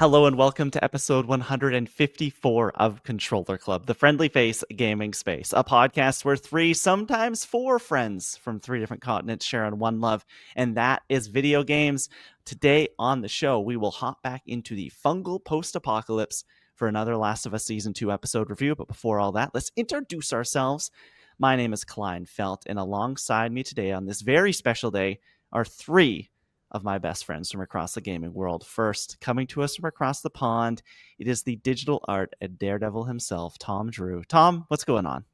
Hello and welcome to episode 154 of Controller Club, the friendly face gaming space, a podcast where three, sometimes four friends from three different continents share on one love, and that is video games. Today on the show, we will hop back into the fungal post-apocalypse for another Last of Us Season 2 episode review, but before all that, let's introduce ourselves. My name is Klein Felt, and alongside me today on this very special day are three of my best friends from across the gaming world. First, coming to us from across the pond, it is the digital art and daredevil himself, Tom Drew. Tom, what's going on?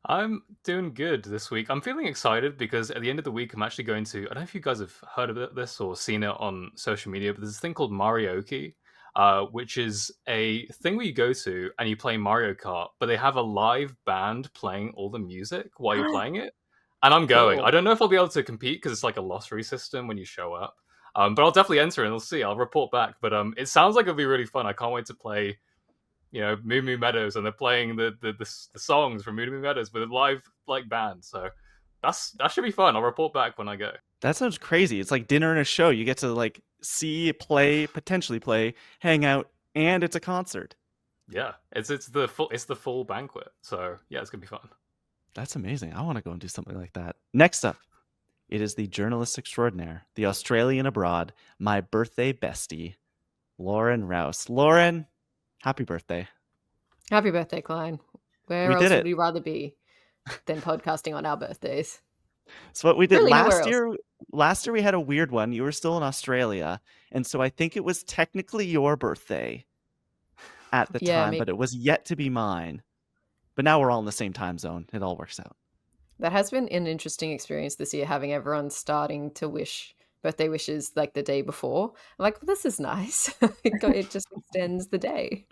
I'm doing good this week. I'm feeling excited because at the end of the week, I'm actually going to. I don't know if you guys have heard of this or seen it on social media, but there's this thing called Marioke, which is a thing where you go to and you play Mario Kart, but they have a live band playing all the music while you're playing it. And I'm going. Cool. I don't know if I'll be able to compete because it's like a lottery system when you show up. But I'll definitely enter and we'll see. I'll report back. But it sounds like it'll be really fun. I can't wait to play Moo Moo Meadows, and they're playing the songs from Moo Moo Meadows with a live like band. So that should be fun. I'll report back when I go. That sounds crazy. It's like dinner and a show. You get to like see, play, potentially play, hang out, and it's a concert. Yeah, it's the full banquet. So yeah, it's gonna be fun. That's amazing. I want to go and do something like that. Next up, it is the journalist extraordinaire, the Australian abroad, my birthday bestie, Lauren Rouse. Lauren, happy birthday. Happy birthday, Klein. Where We else did would it. we rather be than podcasting on our birthdays? So what we did Really nowhere last year we had a weird one. You were still in Australia, and so I think it was technically your birthday at the Yeah, time, but it was yet to be mine. But now we're all in the same time zone. It all works out. That has been an interesting experience this year, having everyone starting to wish birthday wishes like the day before. I'm like, well, this is nice. It just extends the day.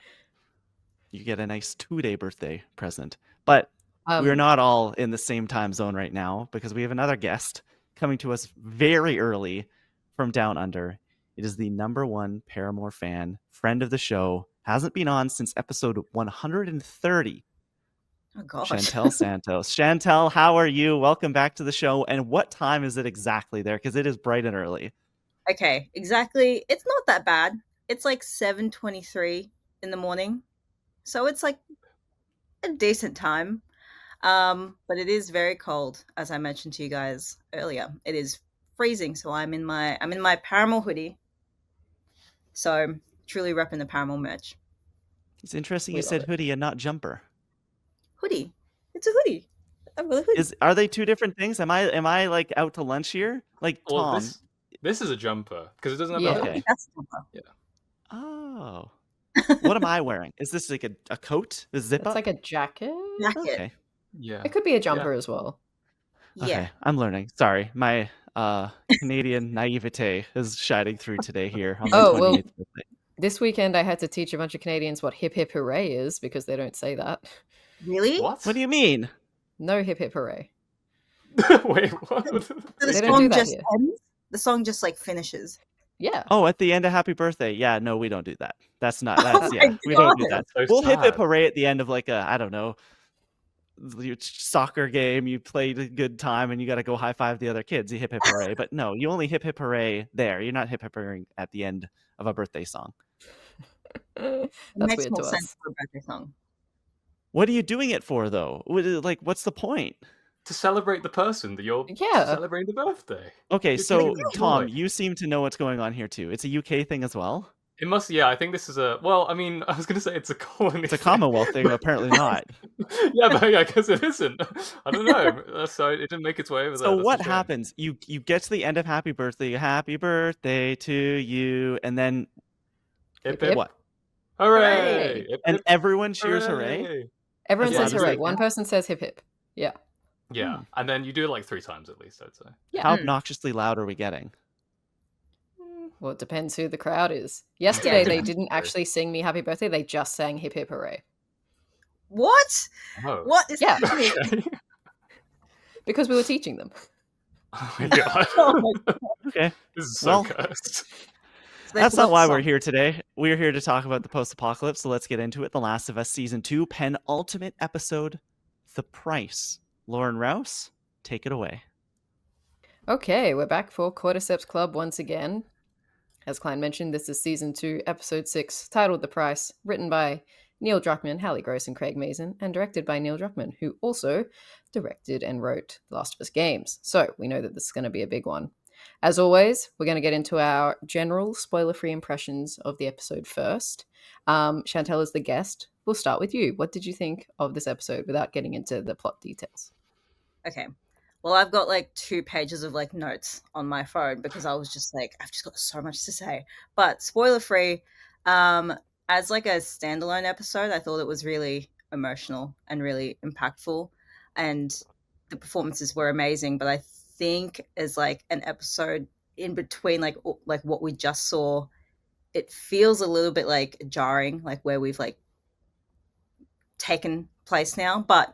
You get a nice 2-day birthday present. But we're not all in the same time zone right now because we have another guest coming to us very early from down under. It is the number one Paramore fan, friend of the show, hasn't been on since episode 130. Oh gosh. Shantelle Santos. Shantelle, how are you? Welcome back to the show. And what time is it exactly there? Because it is bright and early. Okay, exactly. It's not that bad. It's like 7:23 in the morning. So it's like a decent time. But it is very cold, as I mentioned to you guys earlier. It is freezing, so I'm in my Paramore hoodie. So truly repping the Paramore merch. It's interesting We you love said it. hoodie and not jumper. Hoodie. It's a hoodie. I have a hoodie. Are they two different things? Am I like out to lunch here? Like Well, Tom. this is a jumper because it doesn't have Yeah. a Okay. hood. That's the jumper. Oh. What am I wearing? Is this like a coat? A zip It's up? like a jacket. Jacket. Okay. Yeah, It could be a jumper as well. Yeah. Okay. I'm learning. Sorry. My Canadian naivete is shining through today here on my Oh, 28th well, birthday. this weekend I had to teach a bunch of Canadians what hip hip hooray is because they don't say that. Really? What? What do you mean? No hip hip hooray. Wait, what? So the They don't do song that just here. ends? The song just like finishes. Yeah. Oh, at the end of happy birthday. Yeah, no, we don't do that. That's not Oh yeah. my We don't do God. that. That's so We'll hip hip sad. hooray at the end of like a, I don't know, your soccer game. You played a good time and you got to go high five the other kids. You hip hip hooray. But no, you only hip hip hooray there. You're not hip hip hooray at the end of a birthday song. It That's makes weird more to sense us. for a birthday song. What are you doing it for though? Like, what's the point? To celebrate the person that you're Yeah. celebrating the birthday. Okay, You're so giving them Tom, joy. you seem to know what's going on here too. It's a UK thing as well. It must, yeah. I think this is well, I mean, I was going to say it's a colony. It's a Commonwealth thing, but apparently not. Yeah, but I guess it isn't. I don't know. So it didn't make its way over there. So That's what a shame. happens? You get to the end of happy birthday to you, and then Hip, Hip, hip. what? Hooray! Hip, And hip, everyone cheers hooray. Everyone As says loud as hooray. they One can. person says hip hip. Yeah. Yeah, and then you do it like 3 times at least, I'd say. Yeah. How obnoxiously loud are we getting? Well, it depends who the crowd is. Yesterday, they Yeah. didn't actually sing me happy birthday. They just sang hip hip hooray. What? Oh. What is Yeah. happening? Okay. Because we were teaching them. Oh my god. Oh my God. Okay, This is so Well, cursed. So they that's forgot not the why song. we're here today. We're here to talk about the post-apocalypse, so let's get into it. The Last of Us Season 2, penultimate episode, The Price. Lauren Rouse, take it away. Okay, we're back for Cordyceps Club once again. As Klein mentioned, this is season 2, episode 6, titled The Price, written by Neil Druckmann, Hallie Gross, and Craig Mazin, and directed by Neil Druckmann, who also directed and wrote The Last of Us games. So we know that this is going to be a big one. As always, we're going to get into our general spoiler-free impressions of the episode first. Shantelle is the guest. We'll start with you. What did you think of this episode without getting into the plot details? Okay. Well, I've got like 2 pages of like notes on my phone because I was just like, I've just got so much to say. But spoiler free, as like a standalone episode, I thought it was really emotional and really impactful, and the performances were amazing. But I think as like an episode in between, like what we just saw, it feels a little bit like jarring, like where we've like taken place now. But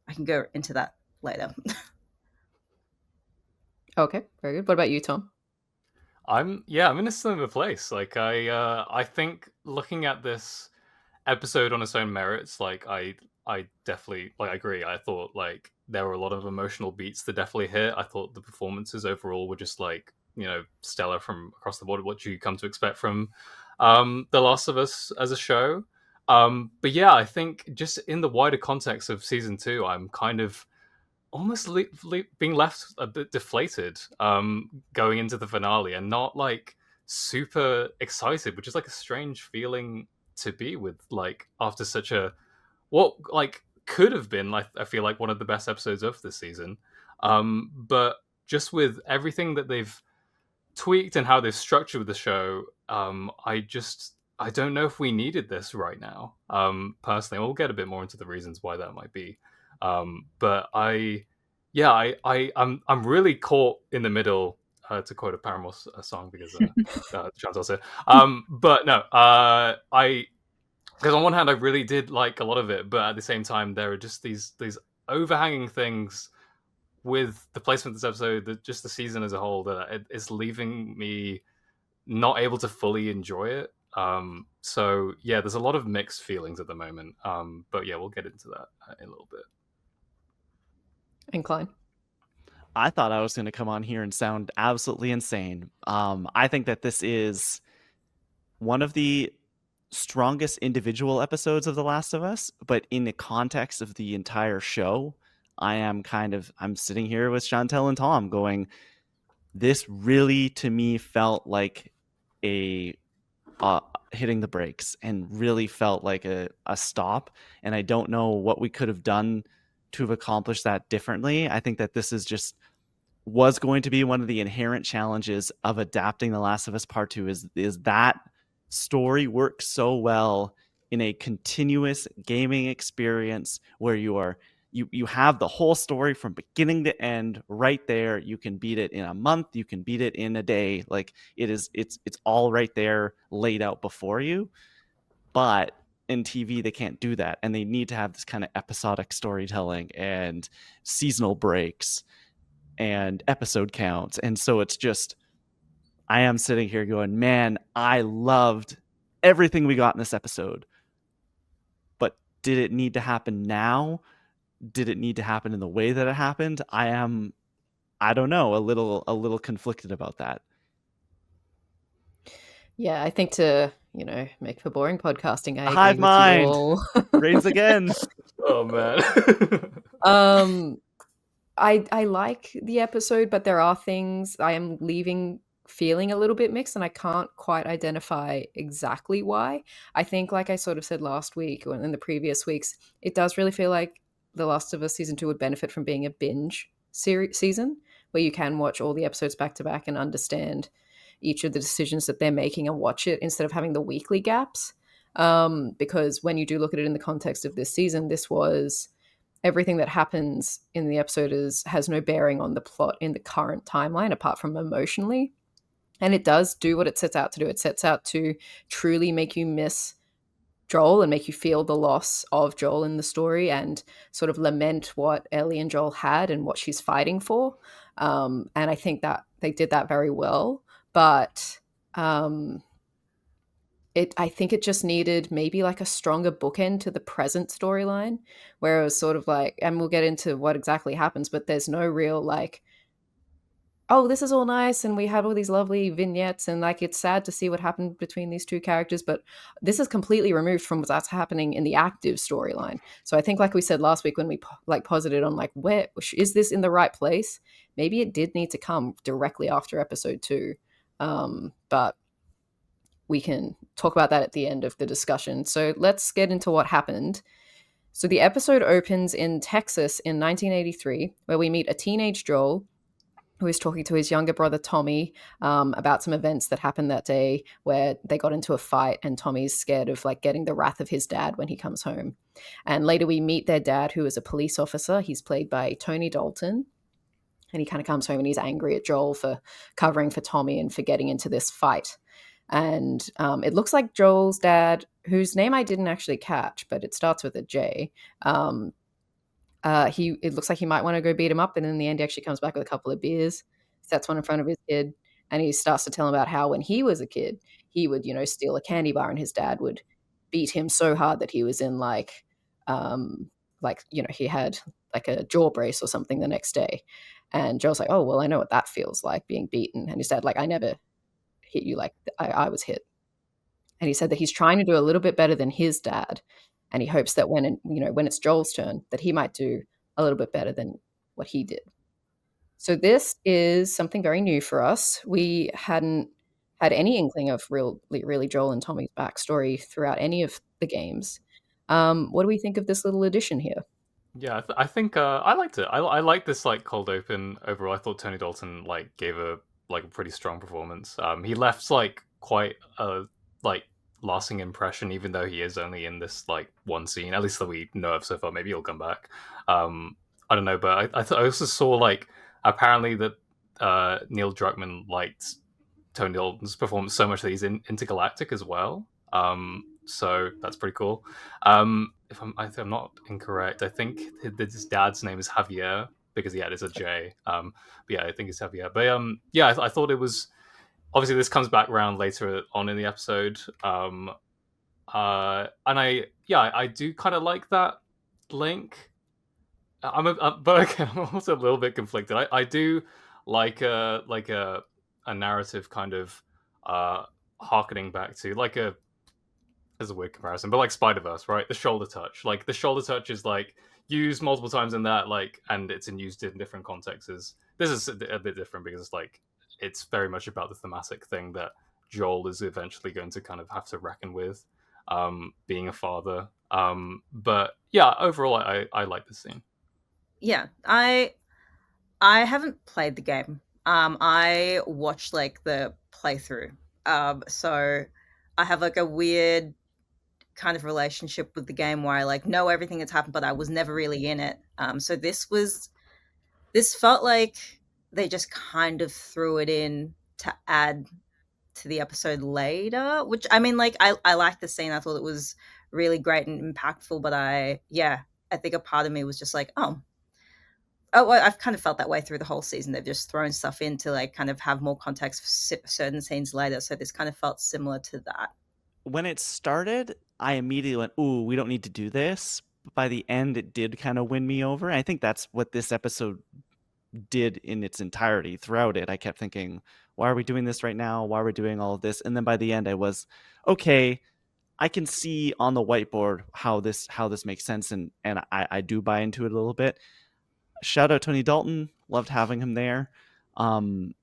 I can go into that later. Okay, very good. What about you, Tom? I'm in a similar place. Like I think looking at this episode on its own merits, like I definitely like I agree. I thought like there were a lot of emotional beats that definitely hit. I thought the performances overall were just like, stellar from across the board, what you come to expect from The Last of Us as a show. But yeah, I think just in the wider context of season 2, I'm kind of almost being left a bit deflated going into the finale and not like super excited, which is like a strange feeling to be with, like after such a what like could have been like I feel like one of the best episodes of this season. But just with everything that they've tweaked and how they've structured the show, I don't know if we needed this right now. Personally, we'll get a bit more into the reasons why that might be. But I'm really caught in the middle. To quote a Paramore song, because Chantal said. But no, I because on one hand I really did like a lot of it, but at the same time there are just these overhanging things with the placement of this episode, just the season as a whole, that it is leaving me not able to fully enjoy it. So yeah, there's a lot of mixed feelings at the moment. But yeah, we'll get into that in a little bit. Incline. I thought I was going to come on here and sound absolutely insane. I think that this is one of the strongest individual episodes of The Last of Us, but in the context of the entire show, I'm sitting here with Shantelle and Tom going, this really to me felt like a hitting the brakes and really felt like a stop. And I don't know what we could have done to have accomplished that differently. I think that this was going to be one of the inherent challenges of adapting The Last of Us Part 2 is that story works so well in a continuous gaming experience where you have the whole story from beginning to end right there. You can beat it in a month, you can beat it in a day. Like it's all right there laid out before you. But in TV they can't do that, and they need to have this kind of episodic storytelling and seasonal breaks and episode counts. And so it's just, I am sitting here going, man, I loved everything we got in this episode. But did it need to happen now? Did it need to happen in the way that it happened? I don't know, a little conflicted about that. Yeah, I think to, make for boring podcasting, I Hive agree with mind you all. reigns again. Oh man. I like the episode, but there are things I am leaving feeling a little bit mixed, and I can't quite identify exactly why. I think, like I sort of said last week or in the previous weeks, it does really feel like The Last of Us season 2 would benefit from being a binge season where you can watch all the episodes back to back and understand each of the decisions that they're making and watch it instead of having the weekly gaps. Because when you do look at it in the context of this season, this was everything that happens in the episode has no bearing on the plot in the current timeline apart from emotionally. And it does do what it sets out to do. It sets out to truly make you miss Joel and make you feel the loss of Joel in the story and sort of lament what Ellie and Joel had and what she's fighting for. And I think that they did that very well. But I think it just needed maybe like a stronger bookend to the present storyline, where it was sort of like, and we'll get into what exactly happens, but there's no real like oh, this is all nice, and we had all these lovely vignettes, and like it's sad to see what happened between these two characters, but this is completely removed from what's happening in the active storyline. So I think, like we said last week when we like posited on like where is this in the right place? Maybe it did need to come directly after episode 2, but we can talk about that at the end of the discussion. So let's get into what happened. So the episode opens in Texas in 1983, where we meet a teenage Joel who is talking to his younger brother Tommy about some events that happened that day where they got into a fight, and Tommy's scared of like getting the wrath of his dad when he comes home. And later we meet their dad, who is a police officer. He's played by Tony Dalton. And he kind of comes home and he's angry at Joel for covering for Tommy and for getting into this fight. And it looks like Joel's dad, whose name I didn't actually catch, but it starts with a J. It looks like he might want to go beat him up, and in the end, he actually comes back with a couple of beers, sets one in front of his kid, and he starts to tell him about how when he was a kid, he would, steal a candy bar, and his dad would beat him so hard that he was in he had like a jaw brace or something the next day. And Joel's like, oh well, I know what that feels like, being beaten. And his dad, like, I never hit you like I was hit. And he said that he's trying to do a little bit better than his dad, and he hopes that when it's Joel's turn, that he might do a little bit better than what he did. So this is something very new for us. We hadn't had any inkling of really Joel and Tommy's backstory throughout any of the games. What do we think of this little addition here? Yeah, I think I liked it. I like this like cold open overall. I thought Tony Dalton like gave a pretty strong performance. He left like quite a like lasting impression, even though he is only in this like one scene, at least that we know of so far. Maybe he'll come back. I don't know, but I also saw like apparently that Neil Druckmann liked Tony Dalton's performance so much that he's in Intergalactic as well. So that's pretty cool. If I'm not incorrect, I think his dad's name is Javier because yeah, it is a J. But yeah, I think it's Javier. But yeah, I thought it was obviously this comes back around later on in the episode. And I do kind of like that link. But again, I'm also a little bit conflicted. I do like a narrative kind of harkening back to like a as a weird comparison, but like Spider-Verse, right? The shoulder touch. Like the shoulder touch is like used multiple times in that, like, and it's used in different contexts. This is a bit different because it's like it's very much about the thematic thing that Joel is eventually going to kind of have to reckon with, being a father. But yeah, overall, I like this scene. Yeah, I haven't played the game. I watched like the playthrough. So I have like a weird kind of relationship with the game where I like know everything that's happened, but I was never really in it. So this felt like they just kind of threw it in to add to the episode later, which I mean, like I liked the scene. I thought it was really great and impactful, but I think a part of me was just like, well, I've kind of felt that way through the whole season. They've just thrown stuff in to like kind of have more context for certain scenes later. So this kind of felt similar to that. When it started, I immediately went, ooh, we don't need to do this. But by the end, it did kind of win me over. I think that's what this episode did in its entirety. Throughout it, I kept thinking, why are we doing this right now? Why are we doing all of this? And then by the end, I was, okay, I can see on the whiteboard how this makes sense, and I do buy into it a little bit. Shout out Tony Dalton, loved having him there. And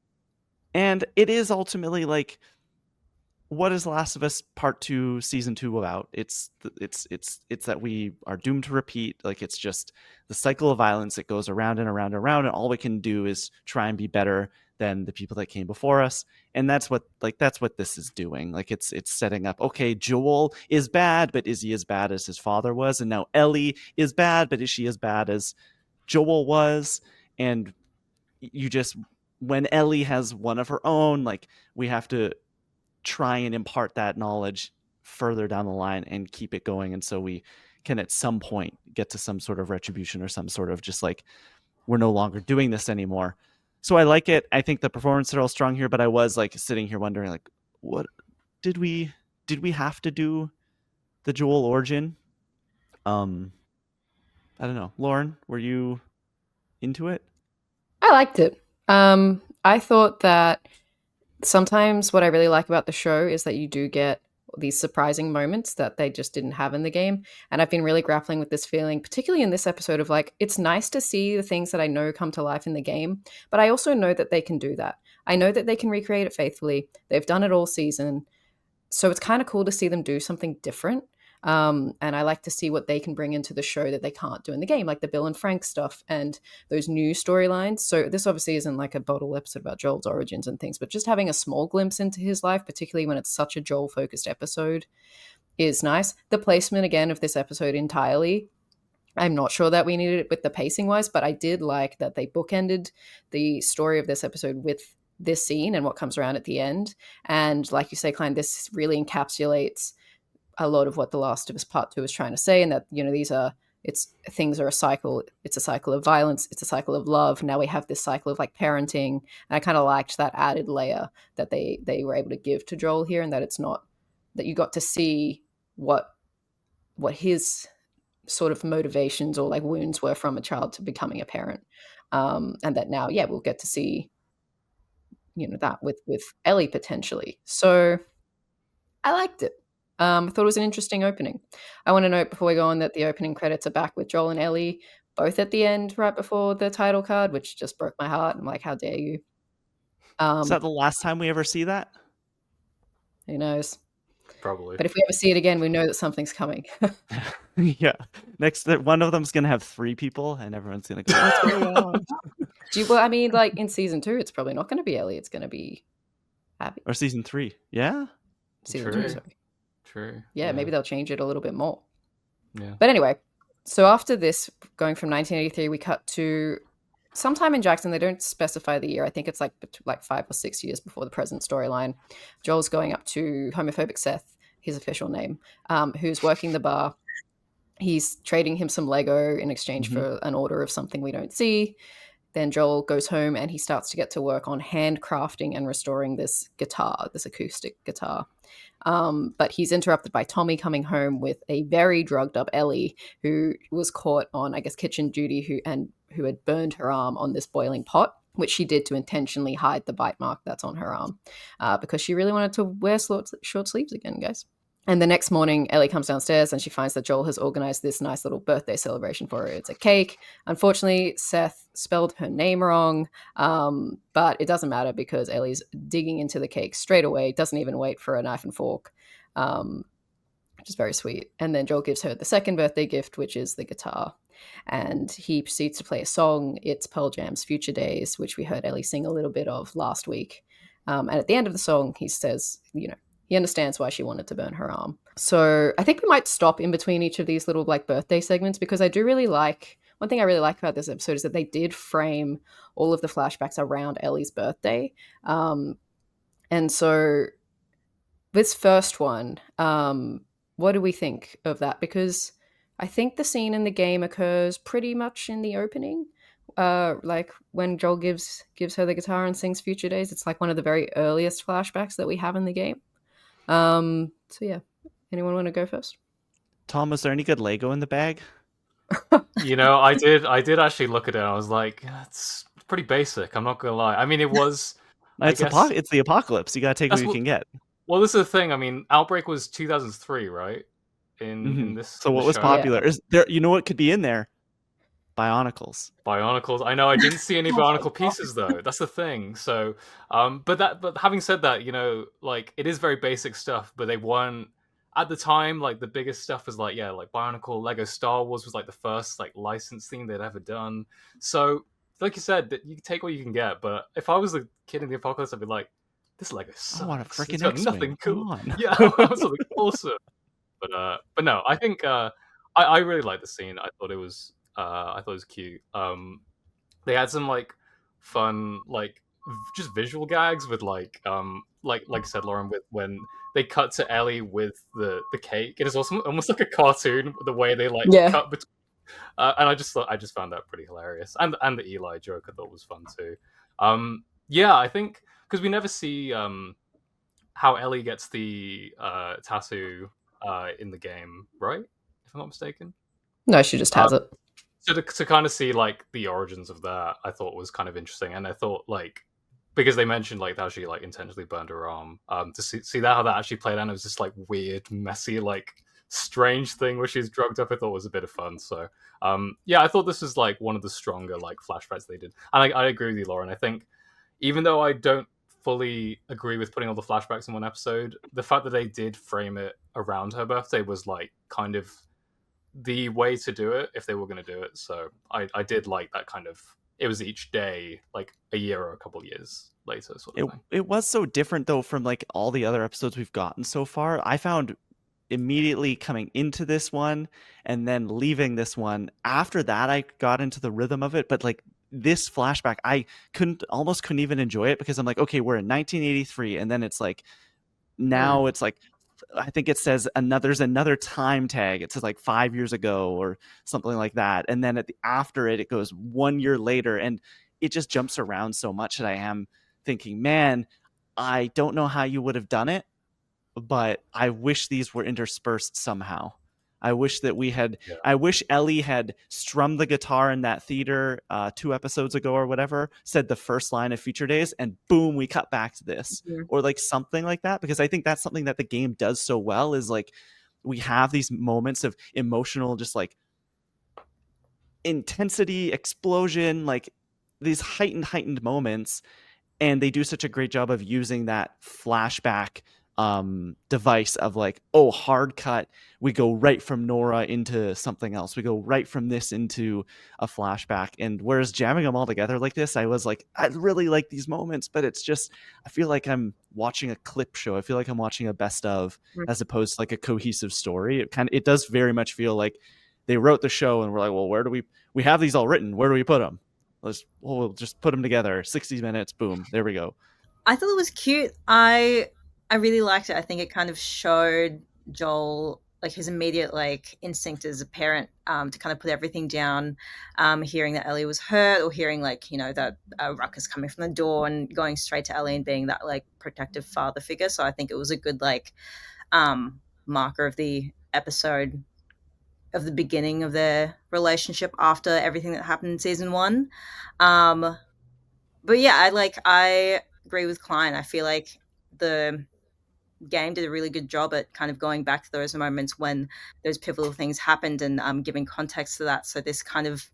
it is ultimately like, what is Last of Us Part 2 Season 2 about? It's that we are doomed to repeat. Like, it's just the cycle of violence that goes around and around and around, and all we can do is try and be better than the people that came before us. And that's what this is doing. Like, it's setting up, okay, Joel is bad, but is he as bad as his father was? And now Ellie is bad, but is she as bad as Joel was? And you just, when Ellie has one of her own, like, we have to try and impart that knowledge further down the line and keep it going, and so we can at some point get to some sort of retribution or some sort of just like, we're no longer doing this anymore. So I like it. I think the performances are all strong here, but I was like sitting here wondering, like, what did we have to do the Joel origin? I don't know. Lauren, were you into it? I liked it. I thought that sometimes what I really like about the show is that you do get these surprising moments that they just didn't have in the game. And I've been really grappling with this feeling, particularly in this episode, of like, it's nice to see the things that I know come to life in the game, but I also know that they can do that. I know that they can recreate it faithfully. They've done it all season. So it's kind of cool to see them do something different. And I like to see what they can bring into the show that they can't do in the game, like the Bill and Frank stuff and those new storylines. So this obviously isn't like a bottle episode about Joel's origins and things, but just having a small glimpse into his life, particularly when it's such a Joel-focused episode, is nice. The placement, again, of this episode entirely, I'm not sure that we needed it with the pacing wise, but I did like that they bookended the story of this episode with this scene and what comes around at the end. And like you say, Klein, this really encapsulates a lot of what The Last of Us Part 2 is trying to say, and that, you know, things are a cycle. It's a cycle of violence, it's a cycle of love. Now we have this cycle of like parenting, and I kind of liked that added layer that they were able to give to Joel here, and that it's not that you got to see what his sort of motivations or like wounds were from a child to becoming a parent, and that now, yeah, we'll get to see, you know, that with Ellie potentially. So I liked it. I thought it was an interesting opening. I want to note before we go on that the opening credits are back with Joel and Ellie, both at the end, right before the title card, which just broke my heart. I'm like, how dare you? Is that the last time we ever see that? Who knows? Probably. But if we ever see it again, we know that something's coming. Yeah. Next, one of them's gonna have 3 people, and everyone's gonna go, "What's going on?" Well, I mean, like in season 2, it's probably not going to be Ellie. It's going to be Abby. Or season 3? Yeah. Season True. 2, sorry. True. Yeah, maybe they'll change it a little bit more. Yeah. But anyway, so after this, going from 1983, we cut to sometime in Jackson. They don't specify the year. I think it's like 5 or 6 years before the present storyline. Joel's going up to homophobic Seth, his official name, who's working the bar. He's trading him some Lego in exchange for an order of something we don't see. Then Joel goes home and he starts to get to work on handcrafting and restoring this guitar, this acoustic guitar. But he's interrupted by Tommy coming home with a very drugged up Ellie, who was caught on, I guess, kitchen duty, who had burned her arm on this boiling pot, which she did to intentionally hide the bite mark that's on her arm, because she really wanted to wear short sleeves again, guys. And the next morning, Ellie comes downstairs and she finds that Joel has organized this nice little birthday celebration for her. It's a cake. Unfortunately, Seth spelled her name wrong, but it doesn't matter because Ellie's digging into the cake straight away, doesn't even wait for a knife and fork, which is very sweet. And then Joel gives her the second birthday gift, which is the guitar. And he proceeds to play a song. It's Pearl Jam's Future Days, which we heard Ellie sing a little bit of last week. And at the end of the song, he says, you know, he understands why she wanted to burn her arm. So I think we might stop in between each of these little like birthday segments, because I do really like, one thing I really like about this episode is that they did frame all of the flashbacks around Ellie's birthday. And so this first one, what do we think of that? Because I think the scene in the game occurs pretty much in the opening. Like when Joel gives her the guitar and sings Future Days, it's like one of the very earliest flashbacks that we have in the game. So yeah, anyone want to go first? Tom, was there any good Lego in the bag? You know, I did actually look at it and I was like, it's pretty basic, I'm not gonna lie. I mean, it was, It's the apocalypse. You gotta take what you can get. Well, this is the thing. I mean, Outbreak was 2003, right? In this. So what was show. popular? Is there? You know what could be in there? Bionicles. I know. I didn't see any Bionicle pieces though. That's the thing. So, but having said that, you know, like it is very basic stuff. But they weren't at the time. Like the biggest stuff was like, yeah, like Bionicle, Lego Star Wars was like the first like licensed thing they'd ever done. So, like you said, that you can take what you can get. But if I was a kid in the apocalypse, I'd be like, this Lego sucks. I want a freaking It's got X-Wing. nothing cool. Come on. Yeah, I want something awesome. But no, I think I really liked the scene. I thought it was cute. They had some like fun like just visual gags with like I said, Lauren, with when they cut to Ellie with the cake. It is also almost like a cartoon the way they like cut between. And I just found that pretty hilarious. And the Eli joke I thought was fun too. Yeah, I think because we never see how Ellie gets the tattoo in the game, right? If I'm not mistaken. No, she just has it. So to kind of see like the origins of that, I thought was kind of interesting, and I thought like because they mentioned like how she like intentionally burned her arm. To see that how that actually played out, it was this like weird, messy, like strange thing where she's drugged up. I thought was a bit of fun. So yeah, I thought this was like one of the stronger like flashbacks they did, and I agree with you, Lauren. I think even though I don't fully agree with putting all the flashbacks in one episode, the fact that they did frame it around her birthday was like kind of the way to do it if they were going to do it. So I did like that kind of, it was each day like a year or a couple years later sort of thing. It was so different though from like all the other episodes we've gotten so far. I found immediately coming into this one and then leaving this one, after that I got into the rhythm of it, but like this flashback I almost couldn't even enjoy it because I'm like, okay, we're in 1983, and then it's like now it's like I think it says there's another time tag. It says like 5 years ago or something like that. And then after it goes 1 year later, and it just jumps around so much that I am thinking, man, I don't know how you would have done it, but I wish these were interspersed somehow. I wish that I wish Ellie had strummed the guitar in that theater 2 episodes ago or whatever, said the first line of Future Days, and boom, we cut back to this. Or like something like that, because I think that's something that the game does so well, is like we have these moments of emotional, just like intensity, explosion, like these heightened moments, and they do such a great job of using that flashback device of like, oh, hard cut, we go right from Nora into something else, we go right from this into a flashback. And whereas jamming them all together like this, I was like, I really like these moments, but it's just, I feel like I'm watching a clip show. I feel like I'm watching a best of, as opposed to like a cohesive story. It does very much feel like they wrote the show and we're like, well, where do we have these all written, where do we put them? We'll just put them together, 60 minutes, boom, there we go. I thought it was cute. I really liked it. I think it kind of showed Joel like his immediate like instinct as a parent to kind of put everything down, hearing that Ellie was hurt, or hearing like, you know, that ruckus coming from the door and going straight to Ellie and being that like protective father figure. So I think it was a good like marker of the episode, of the beginning of their relationship after everything that happened in season 1. But yeah, I agree with Klein. I feel like the game did a really good job at kind of going back to those moments when those pivotal things happened and giving context to that. So this kind of,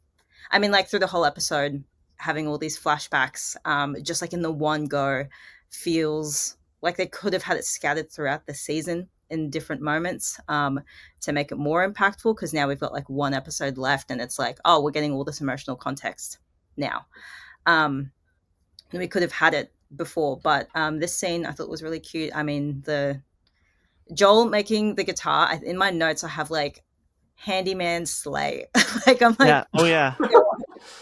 I mean, like through the whole episode, having all these flashbacks, just like in the one go, feels like they could have had it scattered throughout the season in different moments to make it more impactful, because now we've got like one episode left and it's like, oh, we're getting all this emotional context now. And we could have had it before, but this scene I thought was really cute. I mean, the Joel making the guitar, in my notes I have like handyman slay. Like I'm like, yeah, oh yeah.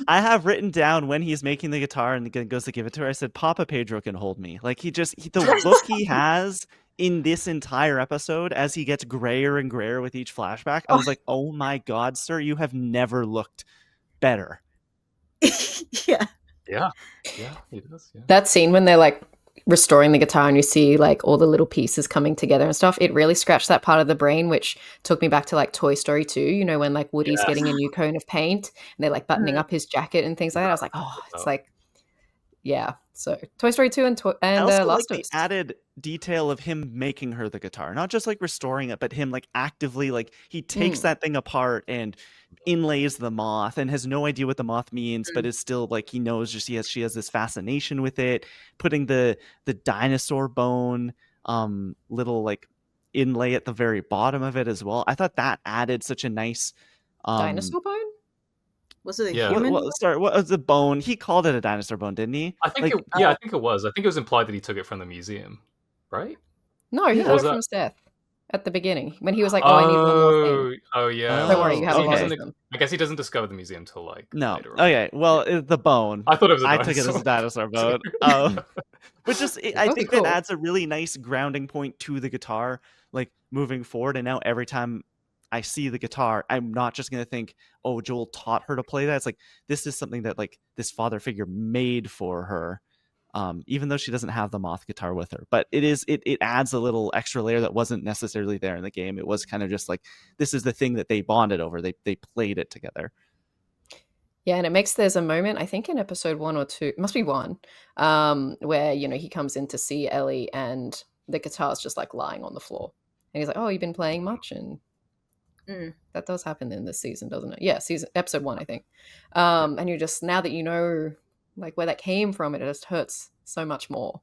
I have written down when he's making the guitar and goes to give it to her, I said, Papa Pedro can hold me. Like the look he has in this entire episode as he gets grayer and grayer with each flashback, I was like, oh my God, sir, you have never looked better. yeah, he does. Yeah. That scene when they're like restoring the guitar and you see like all the little pieces coming together and stuff, it really scratched that part of the brain, which took me back to like Toy Story 2, you know, when like Woody's getting a new cone of paint and they're like buttoning up his jacket and things like that. I was like, oh, it's like, yeah. So Toy Story 2 and I also Last like Toast. the added detail of him making her the guitar, not just like restoring it, but him like actively, like he takes that thing apart and inlays the moth and has no idea what the moth means, but is still like, he knows just she has this fascination with it, putting the dinosaur bone little like inlay at the very bottom of it as well. I thought that added such a nice Dinosaur bone? was it a Yeah. human? Sorry, what was the bone? He called it a dinosaur bone, didn't he? I think I think it was. I think it was implied that he took it from the museum, right? No, he Yeah. got it from Seth at the beginning when he was like, oh, I need one more thing. Oh yeah. Don't worry, you have a lot okay. of them. I guess he doesn't discover the museum till like No. later on. Okay. Well, the bone. I thought it was a I dinosaur. took it as a dinosaur bone. But just I think cool. that adds a really nice grounding point to the guitar, like moving forward. And now every time I see the guitar, I'm not just gonna think, oh, Joel taught her to play that. It's like, this is something that like this father figure made for her. Even though she doesn't have the moth guitar with her, but it adds a little extra layer that wasn't necessarily there in the game. It was kind of just like, this is the thing that they bonded over. They played it together. Yeah, and there's a moment, I think in episode 1 or 2, it must be 1, where, he comes in to see Ellie and the guitar's just, like, lying on the floor. And he's like, "Oh, you've been playing much?" And that does happen in this season, doesn't it? Yeah, episode 1, I think. And you're just, now that you know, like, where that came from, it just hurts so much more.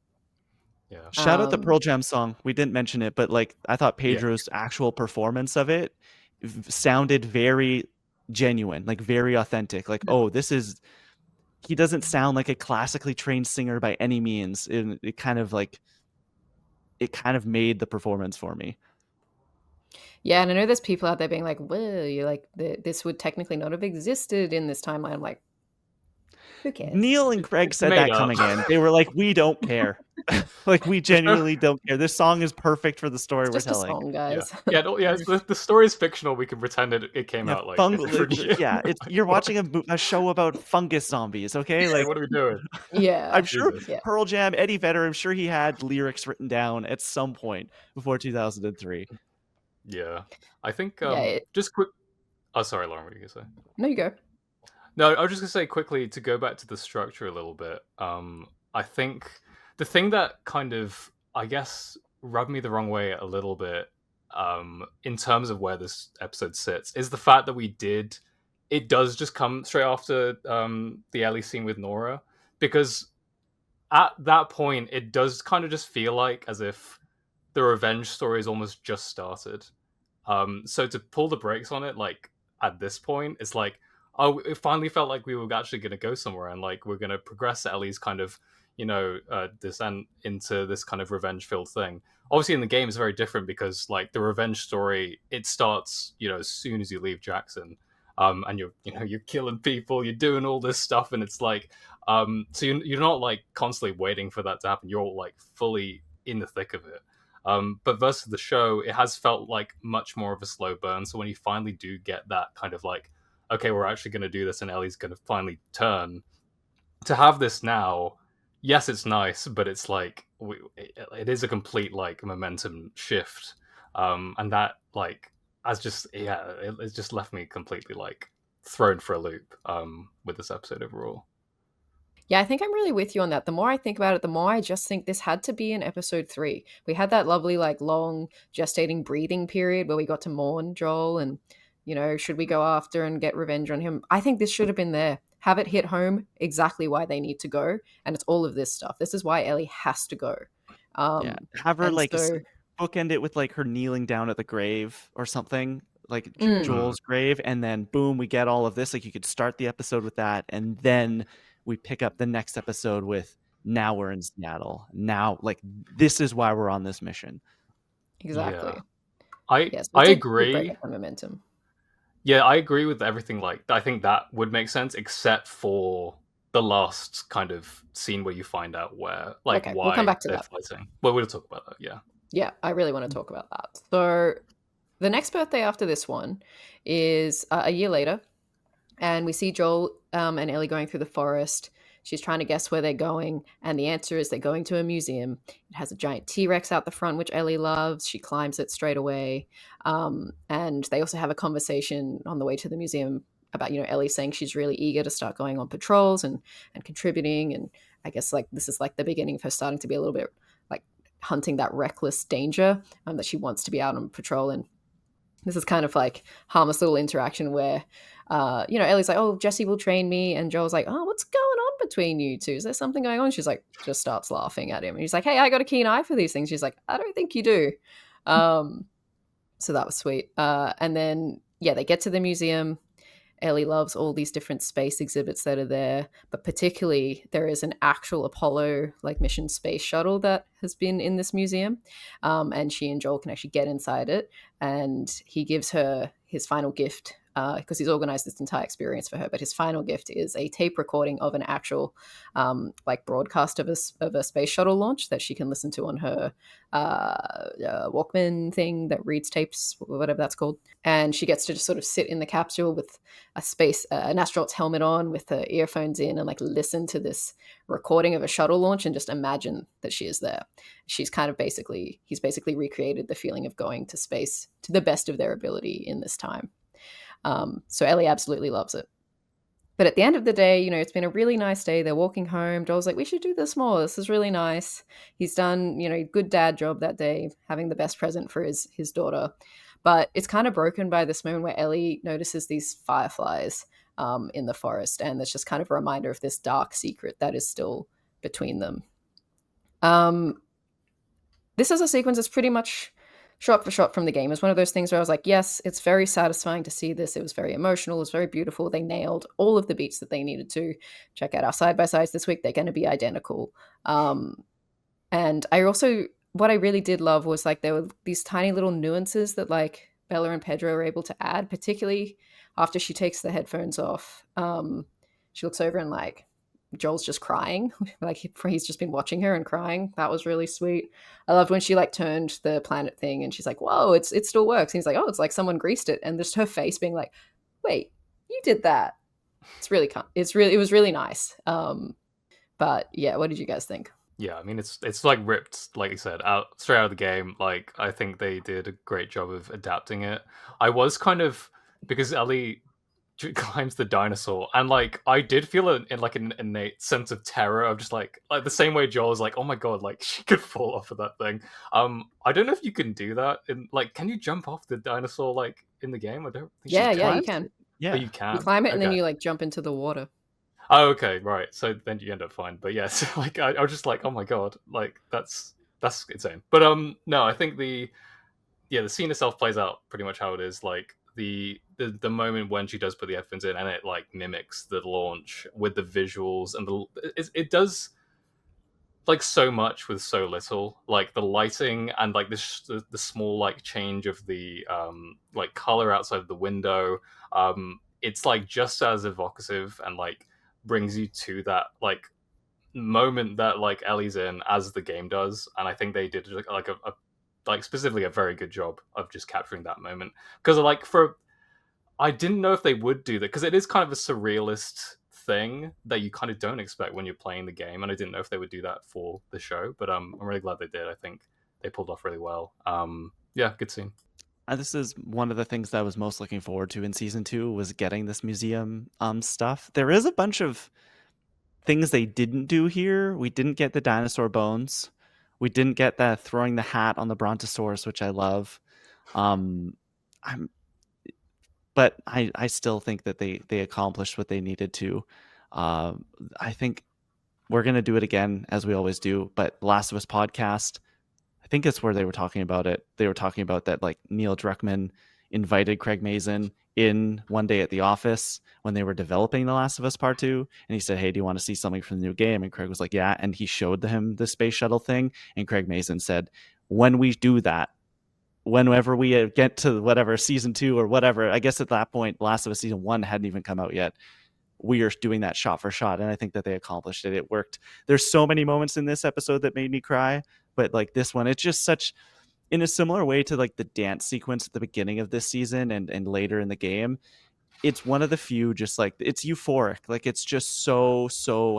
Yeah. Shout out the Pearl Jam song. We didn't mention it, but like I thought Yeah. Pedro's actual performance of it sounded very genuine, like very authentic. Like, oh, he doesn't sound like a classically trained singer by any means. And it kind of made the performance for me. Yeah, and I know there's people out there being like, "Well, you like this would technically not have existed in this timeline." I'm like, who cares? Neil and Craig It's said made that up. coming in. They were like, we don't care. Like, we genuinely don't care. This song is perfect for the story It's we're just a telling. song, Yeah, guys. yeah, no, yeah. The story is fictional. We can pretend it came Yeah, out like a different year. you're watching a show about fungus zombies, okay? Like, What are we doing? Yeah. I'm sure Jesus. Yeah. Pearl Jam, Eddie Vedder, I'm sure he had lyrics written down at some point before 2003. Yeah, I think Yeah. just quick. Oh, sorry, Lauren. What are you gonna say? No, you go. No, I was just gonna say quickly to go back to the structure a little bit. I think the thing that kind of, I guess, rubbed me the wrong way a little bit, in terms of where this episode sits, is the fact that it does just come straight after the Ellie scene with Nora, because at that point it does kind of just feel like as if the revenge story is almost just started. So to pull the brakes on it, like at this point, it's like, oh, it finally felt like we were actually going to go somewhere, and like we're going to progress Ellie's kind of, descent into this kind of revenge-filled thing. Obviously, in the game, it's very different because like the revenge story, it starts, as soon as you leave Jackson, and you're killing people, you're doing all this stuff, and it's like, so you're not like constantly waiting for that to happen. You're like fully in the thick of it. But versus the show, it has felt like much more of a slow burn. So when you finally do get that kind of like, okay, we're actually going to do this, and Ellie's going to finally turn, to have this now, yes, it's nice, but it's like it is a complete like momentum shift, and that like has just it's just left me completely like thrown for a loop with this episode overall. Yeah, I think I'm really with you on that. The more I think about it, the more I just think this had to be in episode 3. We had that lovely, like, long gestating breathing period where we got to mourn Joel and, should we go after and get revenge on him? I think this should have been there. Have it hit home exactly why they need to go. And it's all of this stuff. This is why Ellie has to go. Yeah, have her and like so- bookend it with like her kneeling down at the grave or something, like Mm. Joel's grave, and then boom, we get all of this. Like you could start the episode with that, and then we pick up the next episode with now we're in Seattle. Now, like this is why we're on this mission. Exactly. Yeah. Yes, I break agree. up the momentum. Yeah, I agree with everything. Like, I think that would make sense, except for the last kind of scene where you find out where, like, Okay, why we'll come back to they're that. fighting. Well, we'll talk about that. Yeah. Yeah, I really want to talk about that. So the next birthday after this one is a year later, and we see Joel and Ellie going through the forest. She's trying to guess where they're going, and the answer is they're going to a museum. It has a giant T-Rex out the front, which Ellie loves. She climbs it straight away. And they also have a conversation on the way to the museum about, Ellie saying she's really eager to start going on patrols and contributing. And I guess like this is like the beginning of her starting to be a little bit like hunting that reckless danger, that she wants to be out on patrol. And this is kind of like harmless little interaction where, Ellie's like, oh, Jesse will train me. And Joel's like, oh, what's going on between you two? Is there something going on? She's like, just starts laughing at him. And he's like, hey, I got a keen eye for these things. She's like, I don't think you do. So that was sweet. And then, they get to the museum. Ellie loves all these different space exhibits that are there, but particularly there is an actual Apollo like mission space shuttle that has been in this museum, and she and Joel can actually get inside it, and he gives her his final gift because he's organized this entire experience for her. But his final gift is a tape recording of an actual like broadcast of a space shuttle launch that she can listen to on her Walkman thing that reads tapes, whatever that's called. And she gets to just sort of sit in the capsule with an astronaut's helmet on with her earphones in and like listen to this recording of a shuttle launch and just imagine that she is there. He's basically recreated the feeling of going to space to the best of their ability in this time. So Ellie absolutely loves it. But at the end of the day, it's been a really nice day. They're walking home. Joel's like, we should do this more. This is really nice. He's done, good dad job that day, having the best present for his daughter. But it's kind of broken by this moment where Ellie notices these fireflies in the forest. And it's just kind of a reminder of this dark secret that is still between them. This is a sequence that's pretty much shot for shot from the game. It's one of those things where I was like, yes, it's very satisfying to see this. It was very emotional. It was very beautiful. They nailed all of the beats that they needed to. Check out our side-by-sides this week. They're going to be identical. And what I really did love was like there were these tiny little nuances that like Bella and Pedro were able to add, particularly after she takes the headphones off. She looks over and like, Joel's just crying, like he's just been watching her and crying. That was really sweet. I loved when she like turned the planet thing and she's like, whoa, it still works. And he's like, oh, it's like someone greased it. And just her face being like, wait, you did that. It was really nice. But yeah, what did you guys think? Yeah, I mean it's like ripped, like you said, out straight out of the game. Like I think they did a great job of adapting it. I was kind of, because Ellie climbs the dinosaur, and like I did feel an innate sense of terror of just like the same way Joel was like, oh my god, like she could fall off of that thing. I don't know if you can do that in like, can you jump off the dinosaur like in the game? I don't think Yeah, you you can. can. Yeah, Oh, you can. You climb it and then Okay. you like jump into the water. Oh, okay, right. So then you end up fine. But yes, like I was just like, oh my god, like that's insane. But no, I think the scene itself plays out pretty much how it is. Like the moment when she does put the headphones in and it like mimics the launch with the visuals and it does like so much with so little, like the lighting and like the small like change of the like color outside of the window. It's like just as evocative and like brings you to that like moment that like Ellie's in as the game does, and I think they did like a like specifically a very good job of just capturing that moment. Because like I didn't know if they would do that, because it is kind of a surrealist thing that you kind of don't expect when you're playing the game, and I didn't know if they would do that for the show, but I'm really glad they did. I think they pulled off really well. Yeah, good scene. This is one of the things that I was most looking forward to in season 2 was getting this museum stuff. There is a bunch of things they didn't do here. We didn't get the dinosaur bones. We didn't get that throwing the hat on the brontosaurus, which I love. But I still think that they accomplished what they needed to. I think we're gonna do it again as we always do. But The Last of Us podcast, I think it's where they were talking about it. They were talking about that like Neil Druckmann invited Craig Mazin in one day at the office when they were developing The Last of Us Part 2, and he said, hey, do you want to see something from the new game? And Craig was like, yeah. And he showed him the space shuttle thing, and Craig Mazin said, when we do that, whenever we get to whatever season 2 or whatever, I guess at that point Last of Us season 1 hadn't even come out yet, we are doing that shot for shot, and I think that they accomplished it. It worked. There's so many moments in this episode that made me cry, but like this one, it's just such, in a similar way to like the dance sequence at the beginning of this season and later in the game, it's one of the few just like, it's euphoric. Like it's just so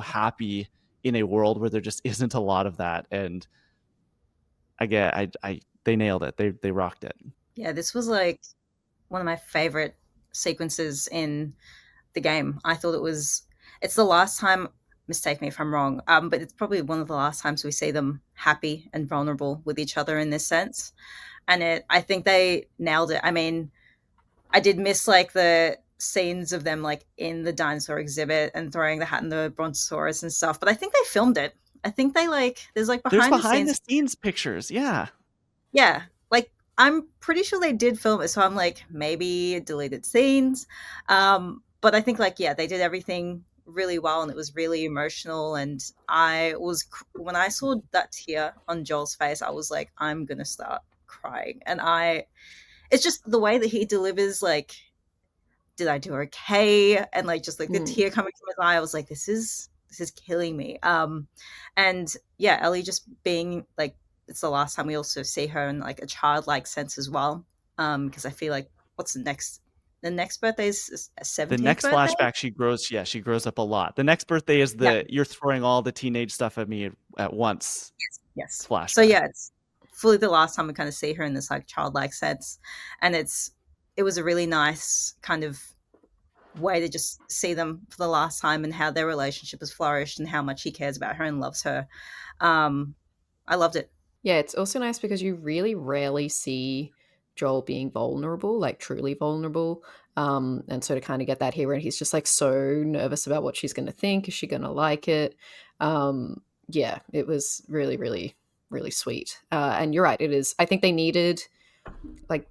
happy in a world where there just isn't a lot of that. And they nailed it. They rocked it. Yeah, this was like one of my favorite sequences in the game. I thought it's the last time, mistake me if I'm wrong, but it's probably one of the last times we see them happy and vulnerable with each other in this sense. And I think they nailed it. I mean, I did miss like the scenes of them like in the dinosaur exhibit and throwing the hat in the brontosaurus and stuff, but I think they filmed it. I think they like, there's like There's behind the behind the scenes. scenes pictures. Yeah. Yeah, like I'm pretty sure they did film it, so I'm like maybe deleted scenes. But I think like yeah, they did everything really well, and it was really emotional. And when I saw that tear on Joel's face, I was like, I'm gonna start crying. And it's just the way that he delivers like, did I do okay? And like just like the tear coming from his eye, I was like, this is killing me. And yeah, Ellie just being like, it's the last time we also see her in like a childlike sense as well. Because I feel like what's the next birthday is a 17th The next birthday? flashback, she grows up a lot. The next birthday is you're throwing all the teenage stuff at me at once. Yes. Flashback. So yeah, it's fully the last time we kind of see her in this like childlike sense. And it was a really nice kind of way to just see them for the last time and how their relationship has flourished and how much he cares about her and loves her. I loved it. Yeah, it's also nice because you really rarely see Joel being vulnerable, like truly vulnerable. And so to kind of get that here where he's just like so nervous about what she's going to think. Is she going to like it? Yeah, it was really, really, really sweet. And you're right. It is. I think they needed like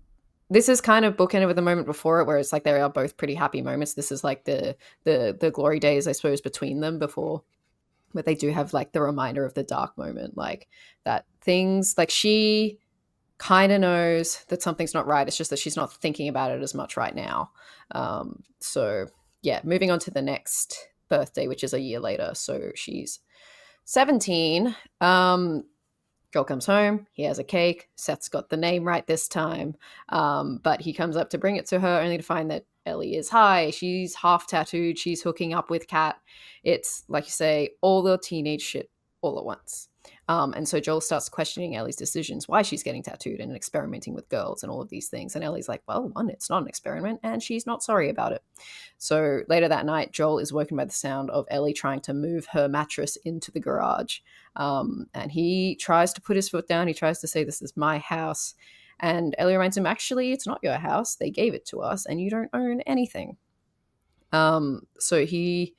this is kind of bookended with the moment before it where it's like they are both pretty happy moments. This is like the glory days, I suppose, between them before, but they do have like the reminder of the dark moment, like that things like she kind of knows that something's not right. It's just that she's not thinking about it as much right now. So yeah, moving on to the next birthday, which is a year later. So she's 17. Joel comes home. He has a cake. Seth's got the name right this time. But he comes up to bring it to her only to find that Ellie is high. She's half tattooed. She's hooking up with Kat. It's, like you say, all the teenage shit all at once. And so Joel starts questioning Ellie's decisions, why she's getting tattooed and experimenting with girls and all of these things. And Ellie's like, well, one, it's not an experiment, and she's not sorry about it. So later that night, Joel is woken by the sound of Ellie trying to move her mattress into the garage. And he tries to put his foot down. He tries to say, this is my house. And Ellie reminds him, actually, it's not your house. They gave it to us, and you don't own anything. So he